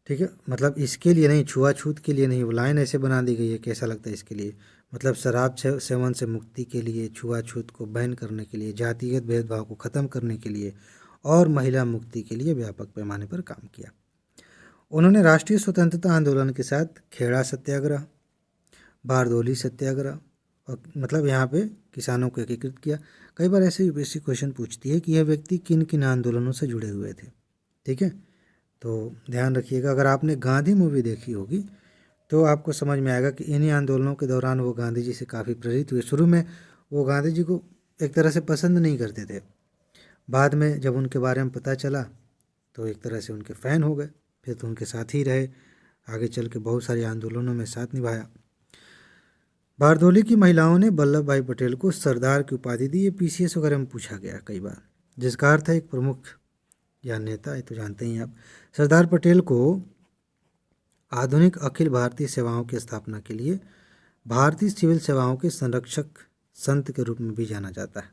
ठीक है। मतलब इसके लिए नहीं, छुआछूत के लिए नहीं, वो लाइन ऐसे बना दी गई है, कैसा लगता है इसके लिए, मतलब शराब सेवन से मुक्ति के लिए, छुआछूत को बैन करने के लिए, जातिगत भेदभाव को ख़त्म करने के लिए और महिला मुक्ति के लिए व्यापक पैमाने पर काम किया। उन्होंने राष्ट्रीय स्वतंत्रता आंदोलन के साथ खेड़ा सत्याग्रह, बारदोली सत्याग्रह और मतलब यहाँ पे किसानों को एकीकृत किया। कई बार ऐसे यूपीएससी क्वेश्चन पूछती है कि यह व्यक्ति किन किन आंदोलनों से जुड़े हुए थे, ठीक है। तो ध्यान रखिएगा, अगर आपने गांधी मूवी देखी होगी तो आपको समझ में आएगा कि इन्हीं आंदोलनों के दौरान वो गांधी जी से काफ़ी प्रेरित हुए। शुरू में वो गांधी जी को एक तरह से पसंद नहीं करते थे, बाद में जब उनके बारे में पता चला तो एक तरह से उनके फ़ैन हो गए, फिर तो उनके साथ ही रहे, आगे चल के बहुत सारे आंदोलनों में साथ निभाया। बारदोली की महिलाओं ने वल्लभ भाई पटेल को सरदार की उपाधि दी। ये PCS वगैरह में पूछा गया कई बार, जिसका अर्थ है एक प्रमुख या नेता, ये तो जानते ही आप। सरदार पटेल को आधुनिक अखिल भारतीय सेवाओं की स्थापना के लिए भारतीय सिविल सेवाओं के संरक्षक संत के रूप में भी जाना जाता है।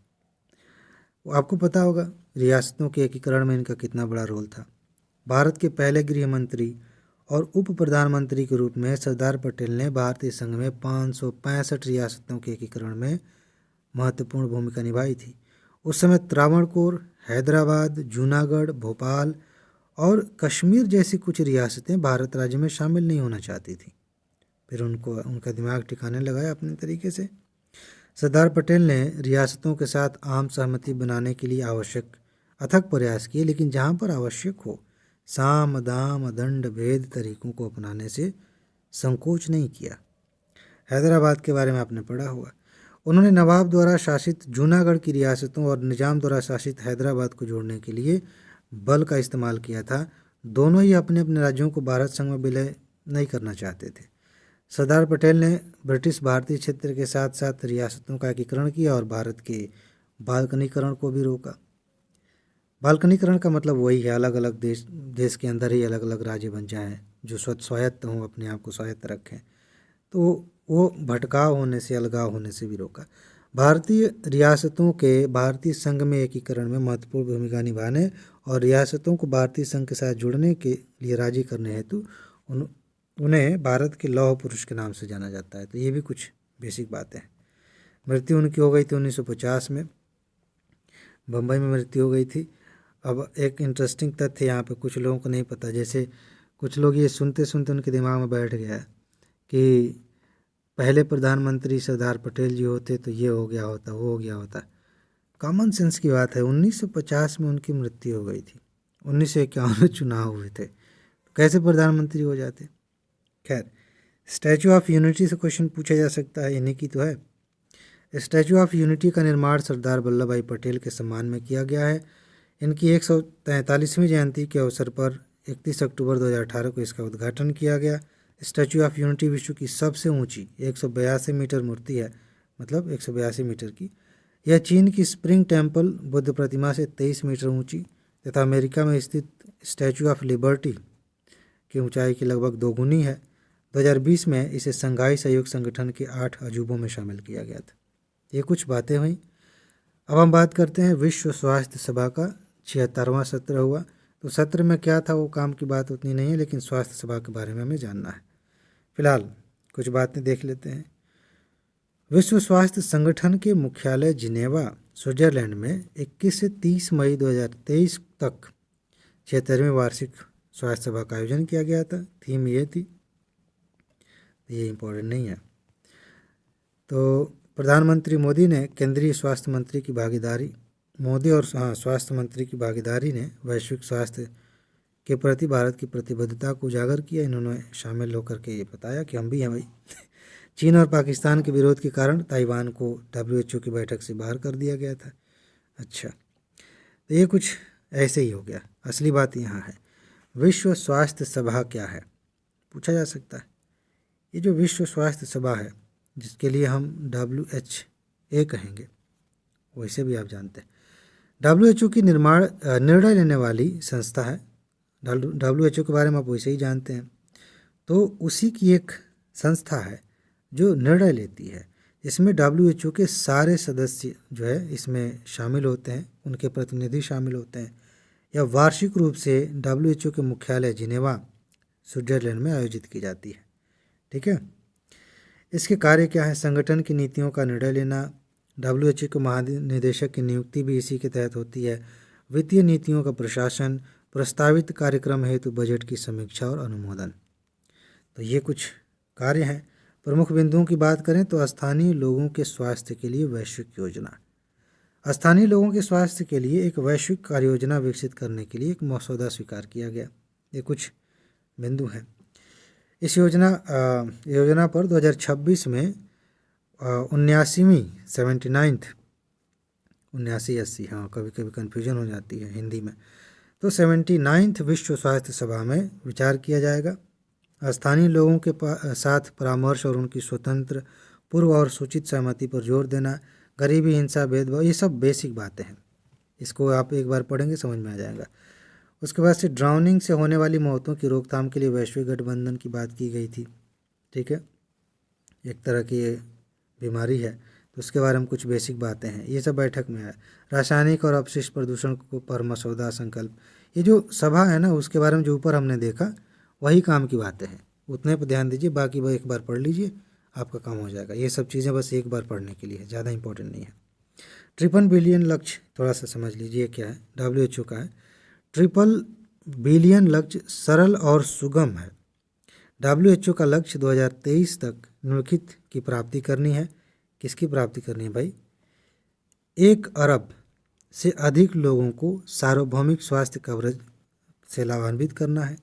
आपको पता होगा रियासतों के एकीकरण में इनका कितना बड़ा रोल था। भारत के पहले गृह मंत्री और उप प्रधानमंत्री के रूप में सरदार पटेल ने भारतीय संघ में 565 रियासतों के एकीकरण में महत्वपूर्ण भूमिका निभाई थी। उस समय त्रावणकोर, हैदराबाद, जूनागढ़, भोपाल और कश्मीर जैसी कुछ रियासतें भारत राज्य में शामिल नहीं होना चाहती थी। फिर उनका दिमाग ठिकाने लगाया अपने तरीके से। सरदार पटेल ने रियासतों के साथ आम सहमति बनाने के लिए आवश्यक अथक प्रयास किए, लेकिन जहाँ पर आवश्यक हो साम, दाम, दंड भेद तरीकों को अपनाने से संकोच नहीं किया। हैदराबाद के बारे में आपने पढ़ा होगा। उन्होंने नवाब द्वारा शासित जूनागढ़ की रियासतों और निजाम द्वारा शासित हैदराबाद को जोड़ने के लिए बल का इस्तेमाल किया था। दोनों ही अपने अपने राज्यों को भारत संघ में विलय नहीं करना चाहते थे। सरदार पटेल ने ब्रिटिश भारतीय क्षेत्र के साथ साथ रियासतों का एकीकरण किया और भारत के बाल्कनीकरण को भी रोका। बाल्कनीकरण का मतलब वही है, अलग अलग देश के अंदर ही अलग अलग राज्य बन जाएं जो स्वायत्त हों, अपने आप को स्वायत्त रखें। तो वो भटकाव होने से, अलगाव होने से भी रोका। भारतीय रियासतों के भारतीय संघ में एकीकरण में महत्वपूर्ण भूमिका निभाने और रियासतों को भारतीय संघ के साथ जुड़ने के लिए राजी करने हेतु उन्हें भारत के लौह पुरुष के नाम से जाना जाता है। तो ये भी कुछ बेसिक बातें हैं। मृत्यु उनकी हो गई थी 1950 में, बम्बई में मृत्यु हो गई थी। अब एक इंटरेस्टिंग तथ्य यहाँ पे कुछ लोगों को नहीं पता, जैसे कुछ लोग ये सुनते सुनते उनके दिमाग में बैठ गया कि पहले प्रधानमंत्री सरदार पटेल जी होते तो ये हो गया होता, वो हो गया होता। कॉमन सेंस की बात है, 1950 में उनकी मृत्यु हो गई थी, 1951 में चुनाव हुए थे, तो कैसे प्रधानमंत्री हो जाते। खैर, स्टैचू ऑफ यूनिटी से क्वेश्चन पूछा जा सकता है, इन्हीं की तो है। स्टैचू ऑफ यूनिटी का निर्माण सरदार वल्लभ भाई पटेल के सम्मान में किया गया है। इनकी 143वीं जयंती के अवसर पर 31 अक्टूबर 2018 को इसका उद्घाटन किया गया। स्टैचू ऑफ यूनिटी विश्व की सबसे ऊंची 182 मीटर मूर्ति है, मतलब 182 मीटर की। यह चीन की स्प्रिंग टेम्पल बुद्ध प्रतिमा से 23 मीटर ऊंची तथा अमेरिका में स्थित स्टैचू ऑफ लिबर्टी की ऊंचाई की लगभग दोगुनी है। 2020 में इसे संघाई सहयोग संगठन के 8 अजूबों में शामिल किया गया था। ये कुछ बातें हुई। अब हम बात करते हैं विश्व स्वास्थ्य सभा का 76वां सत्र हुआ। तो सत्र में क्या था वो काम की बात उतनी नहीं है, लेकिन स्वास्थ्य सभा के बारे में हमें जानना है। फिलहाल कुछ बातें देख लेते हैं। विश्व स्वास्थ्य संगठन के मुख्यालय जिनेवा स्विट्जरलैंड में 21 से 30 मई 2023 तक 76वीं वार्षिक स्वास्थ्य सभा का आयोजन किया गया था। थीम ये थी, ये इम्पोर्टेंट नहीं है। तो प्रधानमंत्री मोदी ने केंद्रीय स्वास्थ्य मंत्री की भागीदारी मोदी और स्वास्थ्य मंत्री की भागीदारी ने वैश्विक स्वास्थ्य के प्रति भारत की प्रतिबद्धता को उजागर किया। इन्होंने शामिल होकर के ये बताया कि हम भी हैं भाई। चीन और पाकिस्तान के विरोध के कारण ताइवान को WHO की बैठक से बाहर कर दिया गया था। अच्छा, तो ये कुछ ऐसे ही हो गया। असली बात यहाँ है, विश्व स्वास्थ्य सभा क्या है, पूछा जा सकता है। ये जो विश्व स्वास्थ्य सभा है, जिसके लिए हम WHA कहेंगे, वैसे भी आप जानते हैं WHO की निर्णय लेने वाली संस्था है। WHO के बारे में आप वैसे ही जानते हैं। तो उसी की एक संस्था है जो निर्णय लेती है। इसमें WHO के सारे सदस्य जो है इसमें शामिल होते हैं, उनके प्रतिनिधि शामिल होते हैं। यह वार्षिक रूप से WHO के मुख्यालय जिनेवा स्विट्जरलैंड में आयोजित की जाती है। ठीक है, इसके कार्य क्या है? संगठन की नीतियों का निर्णय लेना, WHO के महानिदेशक की नियुक्ति भी इसी के तहत होती है, वित्तीय नीतियों का प्रशासन, प्रस्तावित कार्यक्रम हेतु बजट की समीक्षा और अनुमोदन। तो ये कुछ कार्य हैं। प्रमुख बिंदुओं की बात करें तो स्थानीय लोगों के स्वास्थ्य के लिए वैश्विक योजना, स्थानीय लोगों के स्वास्थ्य के लिए एक वैश्विक कार्य योजना विकसित करने के लिए एक मसौदा स्वीकार किया गया। ये कुछ बिंदु हैं। इस योजना पर 2026 में 79वीं 79 हाँ, कभी कभी कन्फ्यूजन हो जाती है हिंदी में। तो 79th विश्व स्वास्थ्य सभा में विचार किया जाएगा। स्थानीय लोगों के साथ परामर्श और उनकी स्वतंत्र, पूर्व और सूचित सहमति पर जोर देना, गरीबी, हिंसा, भेदभाव, ये सब बेसिक बातें हैं। इसको आप एक बार पढ़ेंगे समझ में आ जाएगा। उसके बाद से ड्राउनिंग से होने वाली मौतों की रोकथाम के लिए वैश्विक गठबंधन की बात की गई थी। ठीक है, एक तरह की बीमारी है, तो उसके बारे में कुछ बेसिक बातें हैं, ये सब बैठक में है। रासायनिक और अपशिष्ट प्रदूषण को पर मसौदा संकल्प, ये जो सभा है ना, उसके बारे में जो ऊपर हमने देखा वही काम की बातें हैं, उतने पर ध्यान दीजिए। बाकी वह एक बार पढ़ लीजिए, आपका काम हो जाएगा। ये सब चीज़ें बस एक बार पढ़ने के लिए है, ज़्यादा इंपॉर्टेंट नहीं है। 53 बिलियन लक्ष्य थोड़ा सा समझ लीजिए क्या है, WHO का है। 53 बिलियन लक्ष्य सरल और सुगम है। WHO का लक्ष्य 2023 तक निम्नलिखित की प्राप्ति करनी है। किसकी प्राप्ति करनी है भाई? 1 अरब से अधिक लोगों को सार्वभौमिक स्वास्थ्य कवरेज से लाभान्वित करना है।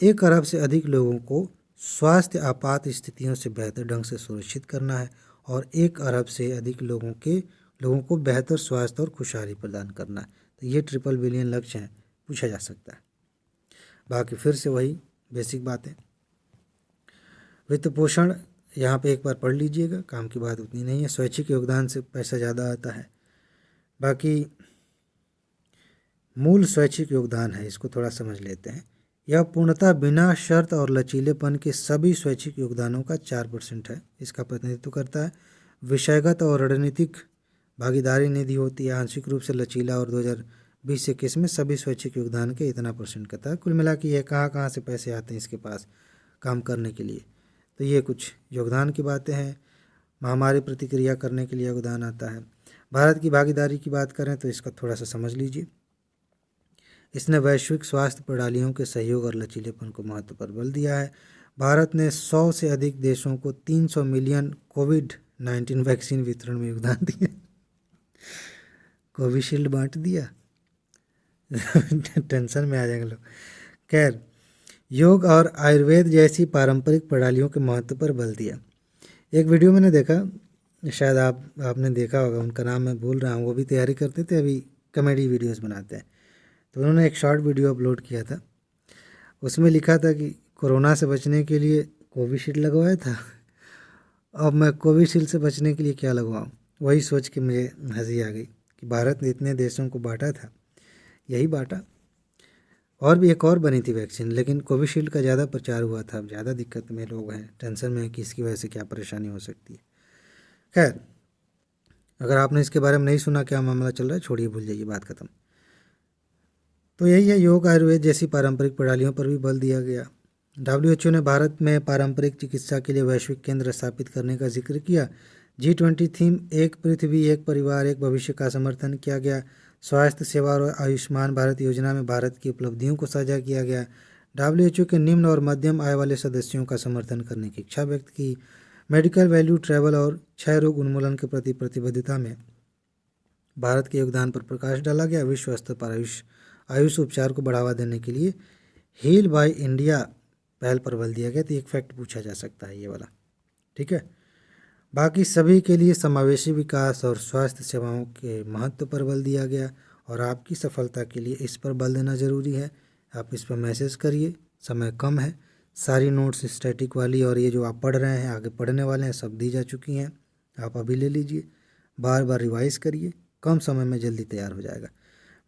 1 अरब से अधिक लोगों को स्वास्थ्य आपात स्थितियों से बेहतर ढंग से सुरक्षित करना है और 1 अरब से अधिक लोगों को बेहतर स्वास्थ्य और खुशहाली प्रदान करना है। तो ये 53 बिलियन लक्ष्य हैं, पूछा जा सकता है। बाकी फिर से वही बेसिक बातें। वित्त पोषण यहाँ पे एक बार पढ़ लीजिएगा, काम की बात उतनी नहीं है। स्वैच्छिक योगदान से पैसा ज़्यादा आता है। बाकी मूल स्वैच्छिक योगदान है, इसको थोड़ा समझ लेते हैं। यह पूर्णतः बिना शर्त और लचीलेपन के सभी स्वैच्छिक योगदानों का 4% है। इसका प्रतिनिधित्व करता है। विषयगत और रणनीतिक भागीदारी निधि होती है, आंशिक रूप से लचीला, और 2020-21 में सभी स्वैच्छिक योगदान के इतना % कहता है। कुल मिला के ये कहाँ से पैसे आते हैं इसके पास काम करने के लिए। तो ये कुछ योगदान की बातें हैं। महामारी प्रतिक्रिया करने के लिए योगदान आता है। भारत की भागीदारी की बात करें तो इसका थोड़ा सा समझ लीजिए। इसने वैश्विक स्वास्थ्य प्रणालियों के सहयोग और लचीलेपन को महत्व पर बल दिया है। भारत ने 100 से अधिक देशों को 300 मिलियन कोविड-19 वैक्सीन वितरण में योगदान दिया। कोविशील्ड बांट दिया। टेंशन में आ जाएंगे लोग। खैर, योग और आयुर्वेद जैसी पारंपरिक प्रणालियों के महत्व पर बल दिया। एक वीडियो मैंने देखा, शायद आपने देखा होगा, उनका नाम मैं भूल रहा हूँ। वो भी तैयारी करते थे, अभी कॉमेडी वीडियोस बनाते हैं। तो उन्होंने एक शॉर्ट वीडियो अपलोड किया था, उसमें लिखा था कि कोरोना से बचने के लिए कोविशील्ड लगवाया था, अब मैं कोविशील्ड से बचने के लिए क्या लगवाऊँ। वही सोच के मुझे हंसी आ गई कि भारत ने इतने देशों को बांटा था, यही बांटा। और भी एक और बनी थी वैक्सीन, लेकिन कोविशील्ड का ज़्यादा प्रचार हुआ था। अब ज़्यादा दिक्कत में लोग हैं, टेंशन में है कि इसकी वजह से क्या परेशानी हो सकती है। खैर, अगर आपने इसके बारे में नहीं सुना क्या मामला चल रहा है, छोड़िए, भूल जाइए, बात खत्म। तो यही है, योग आयुर्वेद जैसी पारंपरिक प्रणालियों पर भी बल दिया गया। WHO ने भारत में पारंपरिक चिकित्सा के लिए वैश्विक केंद्र स्थापित करने का जिक्र किया। G20 थीम एक पृथ्वी एक परिवार एक भविष्य का समर्थन किया गया। स्वास्थ्य सेवा और आयुष्मान भारत योजना में भारत की उपलब्धियों को साझा किया गया। WHO के निम्न और मध्यम आय वाले सदस्यों का समर्थन करने की इच्छा व्यक्त की। मेडिकल वैल्यू ट्रैवल और क्षय रोग उन्मूलन के प्रति प्रतिबद्धता में भारत के योगदान पर प्रकाश डाला गया। विश्व स्तर पर आयुष उपचार को बढ़ावा देने के लिए हील बाय इंडिया पहल पर बल दिया गया। तो एक फैक्ट पूछा जा सकता है ये वाला, ठीक है। बाकी सभी के लिए समावेशी विकास और स्वास्थ्य सेवाओं के महत्व पर बल दिया गया और आपकी सफलता के लिए इस पर बल देना ज़रूरी है। आप इस पर मैसेज करिए, समय कम है। सारी नोट्स स्टैटिक वाली और ये जो आप पढ़ रहे हैं, आगे पढ़ने वाले हैं, सब दी जा चुकी हैं। आप अभी ले लीजिए, बार बार रिवाइज करिए, कम समय में जल्दी तैयार हो जाएगा।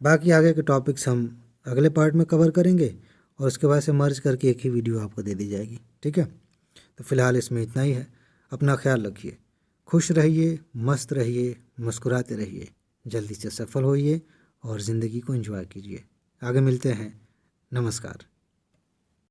बाकी आगे के टॉपिक्स हम अगले पार्ट में कवर करेंगे और उसके बाद से मर्ज करके एक ही वीडियो आपको दे दी जाएगी, ठीक है। तो फिलहाल इसमें इतना ही है। अपना ख्याल रखिए, खुश रहिए, मस्त रहिए, मुस्कुराते रहिए, जल्दी से सफल होइए और ज़िंदगी को एंजॉय कीजिए। आगे मिलते हैं। नमस्कार।